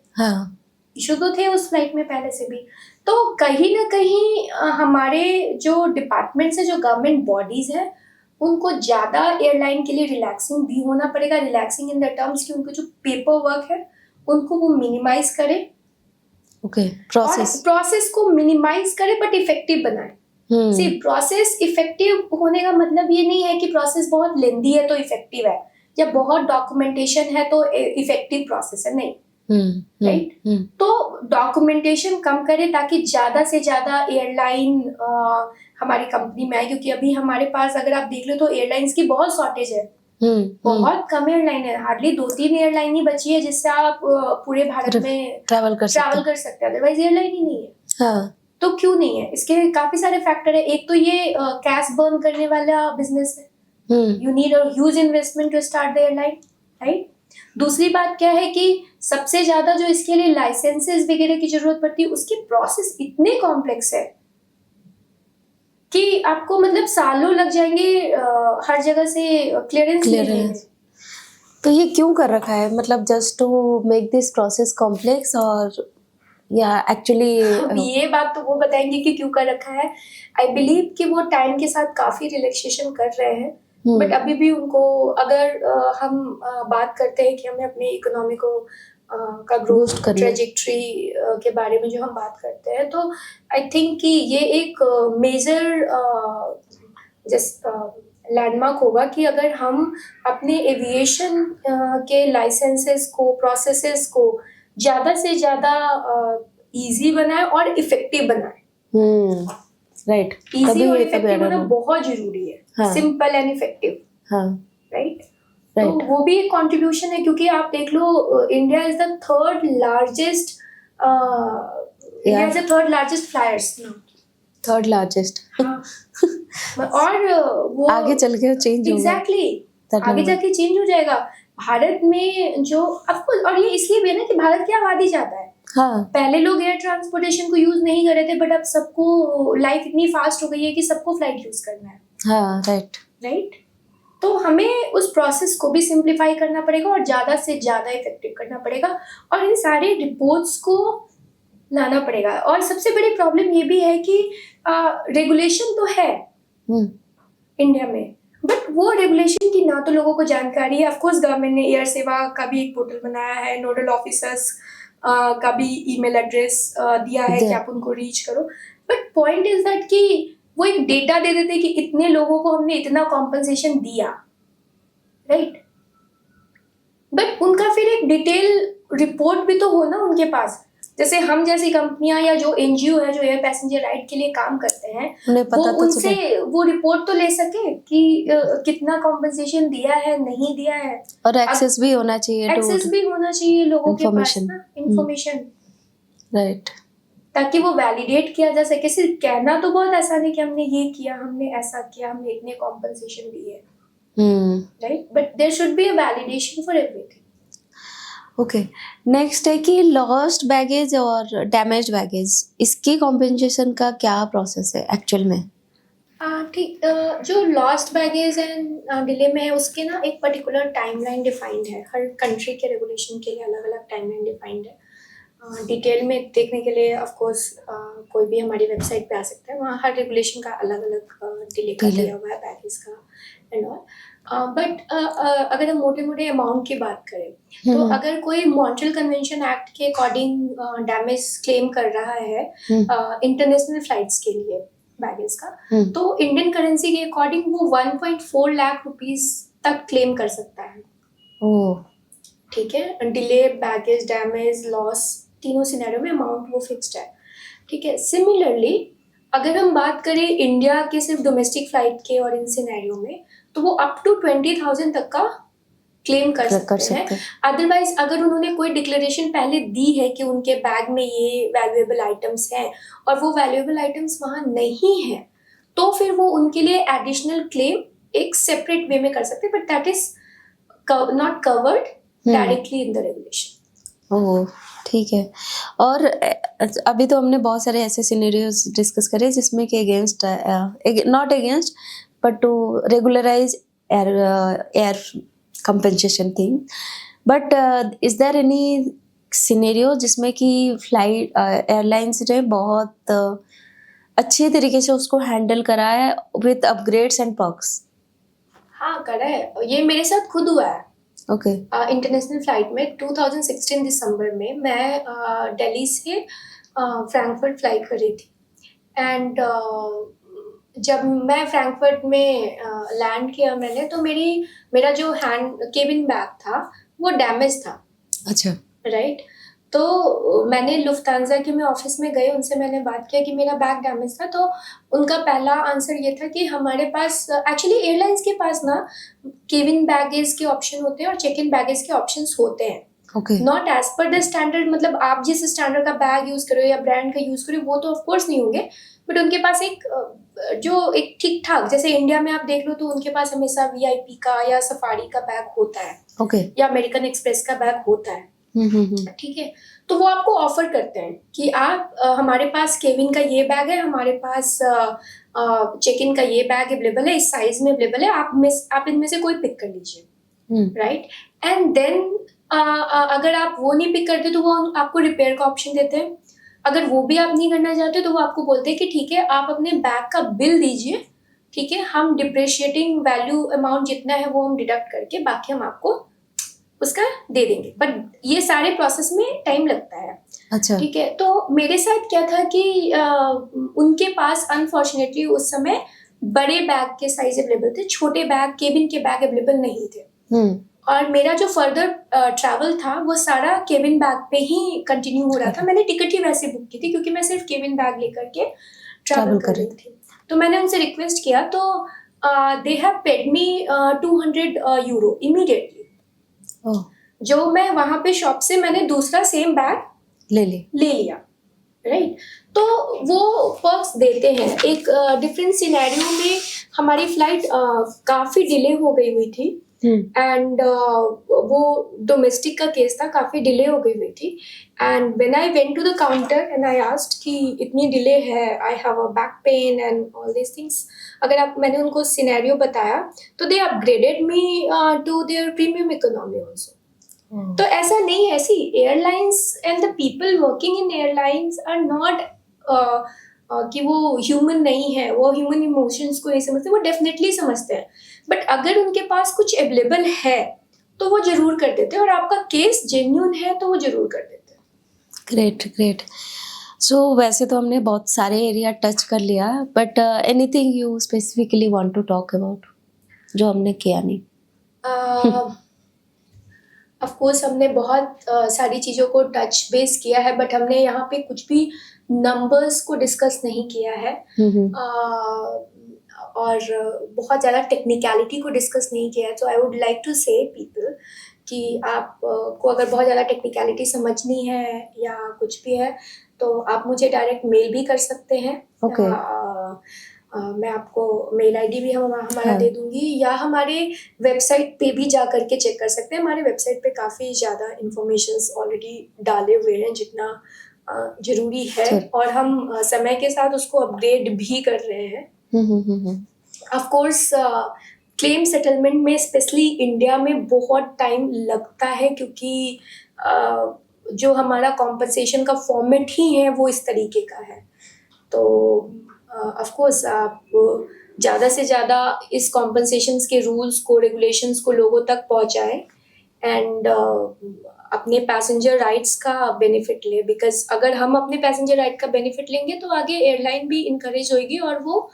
[SPEAKER 2] इशू तो थे उस फ्लाइट में पहले से भी। तो कहीं ना कहीं हमारे जो डिपार्टमेंट्स है, जो गवर्नमेंट बॉडीज है, उनको ज़्यादा एयरलाइन के लिए रिलैक्सिंग भी होना पड़ेगा। रिलैक्सिंग इन द टर्म्स कि उनका जो पेपर वर्क है उनको वो मिनिमाइज करे। प्रोसेस को मिनिमाइज करे बट इफेक्टिव बनाए। प्रोसेस इफेक्टिव होने का मतलब ये नहीं है कि प्रोसेस बहुत लेंदी है तो इफेक्टिव है, या बहुत डॉक्यूमेंटेशन है तो इफेक्टिव प्रोसेस है, नहीं। राइट, तो डॉक्यूमेंटेशन कम करे ताकि ज्यादा से ज्यादा एयरलाइन हमारी कंपनी में आए, क्योंकि अभी हमारे पास अगर आप देख लो तो एयरलाइंस की बहुत शॉर्टेज है। बहुत कम एयरलाइन है, हार्डली 2-3 एयरलाइन ही बची है जिससे आप पूरे भारत में ट्रैवल कर सकते हैं, अदरवाइज एयरलाइन ही नहीं है। तो क्यों नहीं है? इसके काफी सारे फैक्टर है। एक तो ये कैश बर्न करने वाला बिजनेस है। You need a huge investment to start the airline. Right. दूसरी बात क्या है कि सबसे ज्यादा जो इसके लिए लाइसेंसेस वगैरह की जरूरत पड़ती है, उसकी प्रोसेस इतने कॉम्प्लेक्स है कि आपको मतलब सालों लग जाएंगे हर जगह से क्लियरेंस लेने में।
[SPEAKER 1] तो ये क्यों कर रखा है, मतलब just to make this process complex, और या एक्चुअली
[SPEAKER 2] अब ये बात तो वो बताएंगे कि क्यों कर रखा है। आई बिलीव कि वो टाइम के साथ काफी रिलैक्सेशन कर रहे हैं, बट अभी भी उनको अगर हम बात करते हैं कि हमें अपने इकोनॉमी को का ग्रोथ ट्रेजेक्ट्री के बारे में जो हम बात करते हैं, तो आई थिंक कि ये एक मेजर लैंडमार्क होगा कि अगर हम अपने एविएशन के लाइसेंसेस को, प्रोसेसेस को ज्यादा से ज्यादा इजी बनाए और इफेक्टिव बनाए।
[SPEAKER 1] राइट,
[SPEAKER 2] इजी और इफेक्टिव होना बहुत जरूरी है, सिंपल एंड इफेक्टिव। राइट, तो वो भी एक कंट्रीब्यूशन है, क्योंकि आप देख लो India is the third largest flyers now,
[SPEAKER 1] third largest.
[SPEAKER 2] और वो
[SPEAKER 1] आगे चल के चेंज होगा।
[SPEAKER 2] एग्जैक्टली, आगे जाके चेंज हो जाएगा। भारत में जो ऑफकोर्स, और ये इसलिए भी है ना कि भारत की आबादी ज्यादा है। पहले लोग एयर ट्रांसपोर्टेशन को यूज नहीं कर रहे थे, बट अब सबको लाइफ इतनी फास्ट हो गई है कि सबको फ्लाइट यूज करना है। राइट, तो हमें उस प्रोसेस को भी सिंप्लीफाई करना पड़ेगा और ज्यादा से ज्यादा इफेक्टिव करना पड़ेगा, और इन सारे रिपोर्ट्स को लाना पड़ेगा। और सबसे बड़ी प्रॉब्लम ये भी है कि रेगुलेशन तो है इंडिया में, बट वो रेगुलेशन की ना तो लोगों को जानकारी है। ऑफकोर्स गवर्नमेंट ने एयर सेवा का भी एक पोर्टल बनाया है, नोडल ऑफिसर्स का भी ईमेल एड्रेस दिया है कि आप उनको रीच करो, बट पॉइंट इज दैट कि वो एक डेटा दे देते कि इतने लोगों को हमने इतना कॉम्पनसेशन दिया, राइट, बट उनका फिर एक डिटेल रिपोर्ट भी तो हो ना उनके पास। जैसे हम जैसी कंपनियां या जो एनजीओ है जो एयर पैसेंजर राइड के लिए काम करते हैं, वो उनसे वो रिपोर्ट तो ले सके कि कितना कॉम्पनसेशन दिया है, नहीं दिया है,
[SPEAKER 1] और एक्सेस भी होना चाहिए,
[SPEAKER 2] एक्सेस भी होना चाहिए लोगों के पास ना इंफॉर्मेशन,
[SPEAKER 1] राइट,
[SPEAKER 2] ताकि वो वैलिडेट किया जा सके। सिर्फ कहना तो बहुत आसान है कि हमने ये किया, हमने ऐसा किया, हमने इतने कॉम्पनसेशन दिए, right, but there should be a validation for everything.
[SPEAKER 1] Okay, next है कि लॉस्ट बैगेज और डैमेज बैगेज, इसकी कॉम्पेंसेशन का क्या प्रोसेस है एक्चुअल में?
[SPEAKER 2] ठीक, जो लॉस्ट बैगेज एंड डिले में है, उसके ना एक पर्टिकुलर टाइमलाइन डिफाइंड है। हर कंट्री के रेगुलेशन के लिए अलग अलग टाइमलाइन डिफाइंड है। डिटेल में देखने के लिए ऑफ कोर्स कोई भी हमारी वेबसाइट पे आ सकता है, वहाँ हर रेगुलेशन का अलग अलग डिले का दिया हुआ है, बैगेज का एंड ऑल। बट अगर हम मोटे मोटे अमाउंट की बात करें, तो अगर कोई मॉन्ट्रियल कन्वेंशन एक्ट के अकॉर्डिंग डैमेज क्लेम कर रहा है इंटरनेशनल फ्लाइट्स के लिए बैगेज का, तो इंडियन करेंसी के अकॉर्डिंग वो 1.4 लाख रुपीस तक क्लेम कर सकता है। ठीक है, डिले, बैगेज, डैमेज, लॉस, तीनों सिनेरियो में अमाउंट वो फिक्स्ड है। ठीक है, सिमिलरली अगर हम बात करें इंडिया के सिर्फ डोमेस्टिक फ्लाइट के और इन सिनेरियो में, तो वो अप टू 20,000 तक का क्लेम कर सकते हैं। अदरवाइज अगर उन्होंने कोई डिक्लेरेशन पहले दी है कि उनके बैग में ये वैल्यूएबल आइटम्स हैं और वो वैल्यूएबल आइटम्स वहाँ नहीं है, तो फिर वो उनके लिए एडिशनल क्लेम एक सेपरेट वे में कर सकते हैं, but that is not covered directly in the regulation.
[SPEAKER 1] ओह, ठीक है। और अभी तो हमने बहुत सारे ऐसे सिनेरियोज डिस्कस करे जिसमें कि against, not against, but to regularise air compensation thing, but is there any scenario जिसमें कि फ्लाइट एयरलाइंस ने बहुत अच्छे तरीके से उसको हैंडल करा है with upgrades and perks?
[SPEAKER 2] हाँ, करा है, ये मेरे साथ खुद हुआ है।
[SPEAKER 1] ओके,
[SPEAKER 2] इंटरनेशनल फ्लाइट में 2016 दिसंबर में मैं दिल्ली से फ्रैंकफर्ट फ्लाई कर रही थी, एंड जब मैं फ्रैंकफर्ट में लैंड किया मैंने, तो मेरा जो हैंड केबिन बैग था वो डैमेज था।
[SPEAKER 1] अच्छा,
[SPEAKER 2] राइट, तो मैंने लुफ्तांजा के में ऑफिस में गए, उनसे मैंने बात किया कि मेरा बैग डैमेज था। तो उनका पहला आंसर ये था कि हमारे पास एक्चुअली एयरलाइंस के पास ना केबिन बैगेज के ऑप्शन होते हैं और चेक इन बैगेज के ऑप्शंस होते हैं, not as per the standard. मतलब आप जिस स्टैंडर्ड का बैग यूज करो या ब्रांड का यूज करो वो तो ऑफ कोर्स नहीं होंगे, बट उनके पास एक जो एक ठीक ठाक, जैसे इंडिया में आप देख लो तो उनके पास हमेशा वीआईपी का या सफारी का बैग होता है
[SPEAKER 1] ओके।
[SPEAKER 2] या अमेरिकन एक्सप्रेस का बैग होता है, ठीक है। तो वो आपको ऑफर करते हैं कि आप हमारे पास केविन का ये बैग है, हमारे पास चेक इन का ये बैग अवेलेबल है, इस साइज में अवेलेबल है, आप इनमें से कोई पिक कर लीजिए, राइट। एंड देन अगर आप वो नहीं पिक करते तो वो आपको रिपेयर का ऑप्शन देते हैं। अगर वो भी आप नहीं करना चाहते तो वो आपको बोलते हैं कि ठीक है, आप अपने बैग का बिल दीजिए, ठीक है, हम डिप्रिशिएटिंग वैल्यू अमाउंट जितना है वो हम डिडक्ट करके बाकी हम आपको उसका दे देंगे। बट ये सारे प्रोसेस में टाइम लगता है।
[SPEAKER 1] अच्छा।
[SPEAKER 2] ठीक है, तो मेरे साथ क्या था कि उनके पास अनफॉर्चुनेटली उस समय बड़े बैग के साइज अवेलेबल थे, छोटे बैग केबिन के बैग अवेलेबल नहीं थे। और मेरा जो फर्दर ट्रैवल था वो सारा केबिन बैग पे ही कंटिन्यू हो रहा था। मैंने टिकट ही वैसे बुक की थी क्योंकि मैं सिर्फ केबिन बैग लेकर के ट्रैवल कर रही थी। तो मैंने उनसे रिक्वेस्ट किया तो they have paid me 200 euro immediately. जो मैं वहां पे शॉप से मैंने दूसरा सेम बैग ले लिया, राइट। तो वो पर्क्स देते हैं। एक डिफरेंट सिनेरियो में हमारी फ्लाइट काफी डिले हो गई हुई थी एंड वो डोमेस्टिक का केस था, काफी डिले हो गई हुई थी। And when I went to the counter and I asked कि इतनी डिले है, I have a back pain and all this things, मैंने उनको सिनेरियो बताया तो they upgraded me to their premium economy also. तो ऐसा नहीं है, ऐसी airlines and the people working in airlines are not कि वो ह्यूमन नहीं है, वो ह्यूमन इमोशंस को नहीं समझते, वो डेफिनेटली समझते हैं। बट अगर उनके पास कुछ अवेलेबल है तो वो जरूर कर देते हैं, और आपका केस जेन्युइन है तो वो जरूर कर देते हैं।
[SPEAKER 1] ग्रेट। सो वैसे तो हमने बहुत सारे एरिया टच कर लिया, but anything you specifically want to talk about जो हमने किया नहीं?
[SPEAKER 2] ऑफ कोर्स हमने बहुत सारी चीज़ों को टच बेस किया है, बट हमने यहाँ पे कुछ भी नंबर्स को डिस्कस नहीं किया है और बहुत ज़्यादा टेक्निकलिटी को डिस्कस नहीं किया है। तो आई वुड लाइक टू से पीपल कि आप को अगर बहुत ज़्यादा टेक्निकलिटी समझनी है या कुछ भी है तो आप मुझे डायरेक्ट मेल भी कर सकते हैं। मैं आपको मेल आईडी भी हमारा दे दूंगी, या हमारे वेबसाइट पे भी जा करके चेक कर सकते हैं। हमारे वेबसाइट पे काफ़ी ज़्यादा इंफॉर्मेशंस ऑलरेडी डाले हुए हैं जितना ज़रूरी है, और हम समय के साथ उसको अपग्रेड भी कर रहे हैं। ऑफ कोर्स क्लेम सेटलमेंट में स्पेशली इंडिया में बहुत टाइम लगता है क्योंकि जो हमारा कॉम्पनसेशन का फॉर्मेट ही है वो इस तरीके का है। तो ऑफ कोर्स आप ज़्यादा से ज़्यादा इस कॉम्पनसेशंस के रूल्स को, रेगुलेशंस को लोगों तक पहुँचाएं एंड अपने पैसेंजर राइट्स का बेनिफिट ले, बिकॉज अगर हम अपने पैसेंजर राइट का बेनिफिट लेंगे तो आगे एयरलाइन भी इंकरेज होगी और वो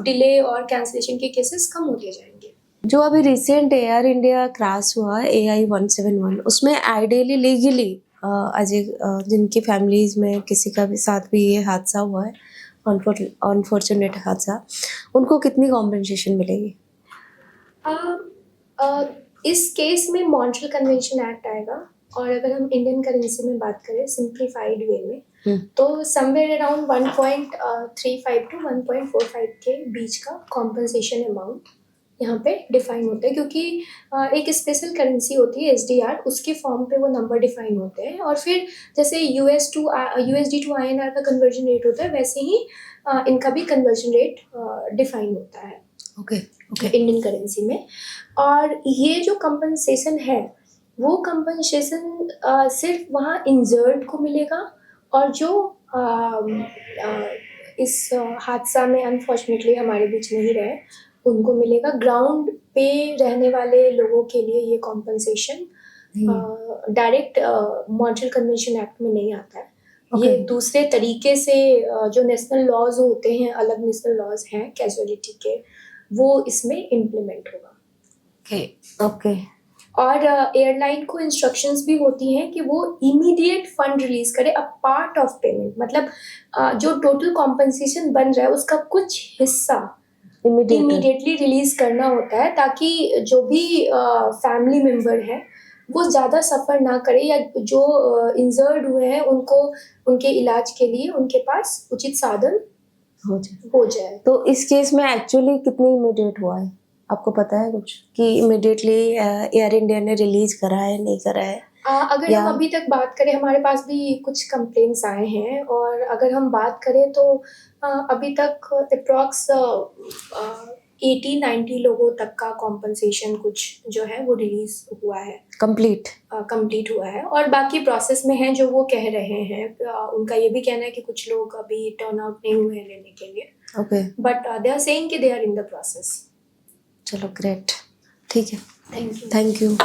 [SPEAKER 2] डिले और कैंसिलेशन के केसेस कम होते जाएंगे।
[SPEAKER 1] जो अभी रिसेंट एयर इंडिया क्रैश हुआ AI-171, उसमें आइडियली लीगली अजय जिनकी फैमिलीज में किसी का भी साथ भी ये हादसा हुआ है, अनफॉर्चुनेट हादसा, उनको कितनी कॉम्पेंसेशन मिलेगी?
[SPEAKER 2] इस केस में मॉन्ट्रियल कन्वेंशन एक्ट आएगा, और अगर हम इंडियन करेंसी में बात करें सिंप्लीफाइड वे में तो समवेयर अराउंड 1.35 to 1.45 के बीच का कॉम्पनसेशन अमाउंट यहाँ पे डिफाइन होता है, क्योंकि एक स्पेशल करेंसी होती है SDR, उसके फॉर्म पे वो नंबर डिफाइन होते हैं। और फिर जैसे USD टू INR का कन्वर्जन रेट होता है, वैसे ही इनका भी कन्वर्जन रेट डिफाइन होता है इंडियन करेंसी में। और ये जो कंपनसेशन है वो कंपनसेशन सिर्फ वहाँ इंजर्ड को मिलेगा, और जो इस हादसा में अनफॉर्चुनेटली हमारे बीच नहीं रहे उनको मिलेगा। ग्राउंड पे रहने वाले लोगों के लिए ये compensation direct Montreal convention act में नहीं आता है। ये दूसरे तरीके से जो नेशनल लॉज होते हैं, अलग नेशनल लॉज हैं कैजुअलिटी के, वो इसमें इम्प्लीमेंट होगा।
[SPEAKER 1] ओके।
[SPEAKER 2] और एयरलाइन को इंस्ट्रक्शंस भी होती हैं कि वो इमीडिएट फंड रिलीज करे, अ पार्ट ऑफ पेमेंट, मतलब जो टोटल कॉम्पनसेशन बन रहा है उसका कुछ हिस्सा इमीडिएटली रिलीज करना होता है, ताकि जो भी फैमिली मेम्बर है वो ज़्यादा सफ़र ना करे, या जो इंजर्ड हुए हैं उनको उनके इलाज के लिए उनके पास उचित साधन हो जाए।
[SPEAKER 1] तो इस केस में एक्चुअली कितनी इमीडिएट हुआ है, आपको पता है कुछ कि इमीडिएटली एयर इंडिया ने रिलीज करा है नहीं करा है?
[SPEAKER 2] अगर हम अभी तक बात करें, हमारे पास भी कुछ कंप्लेंट्स आए हैं, और अगर हम बात करें तो अभी तक अप्रॉक्स 80-90 लोगों तक का कॉम्पनसेशन कुछ जो है वो रिलीज हुआ है, कंप्लीट हुआ है, और बाकी प्रोसेस में है जो वो कह रहे हैं। उनका ये भी कहना है कि कुछ लोग अभी टर्न आउट नहीं हुए हैं लेने के लिए,
[SPEAKER 1] okay,
[SPEAKER 2] but they are saying कि they are in the process.
[SPEAKER 1] चलो ग्रेट, ठीक है,
[SPEAKER 2] थैंक यू।
[SPEAKER 1] Thank you.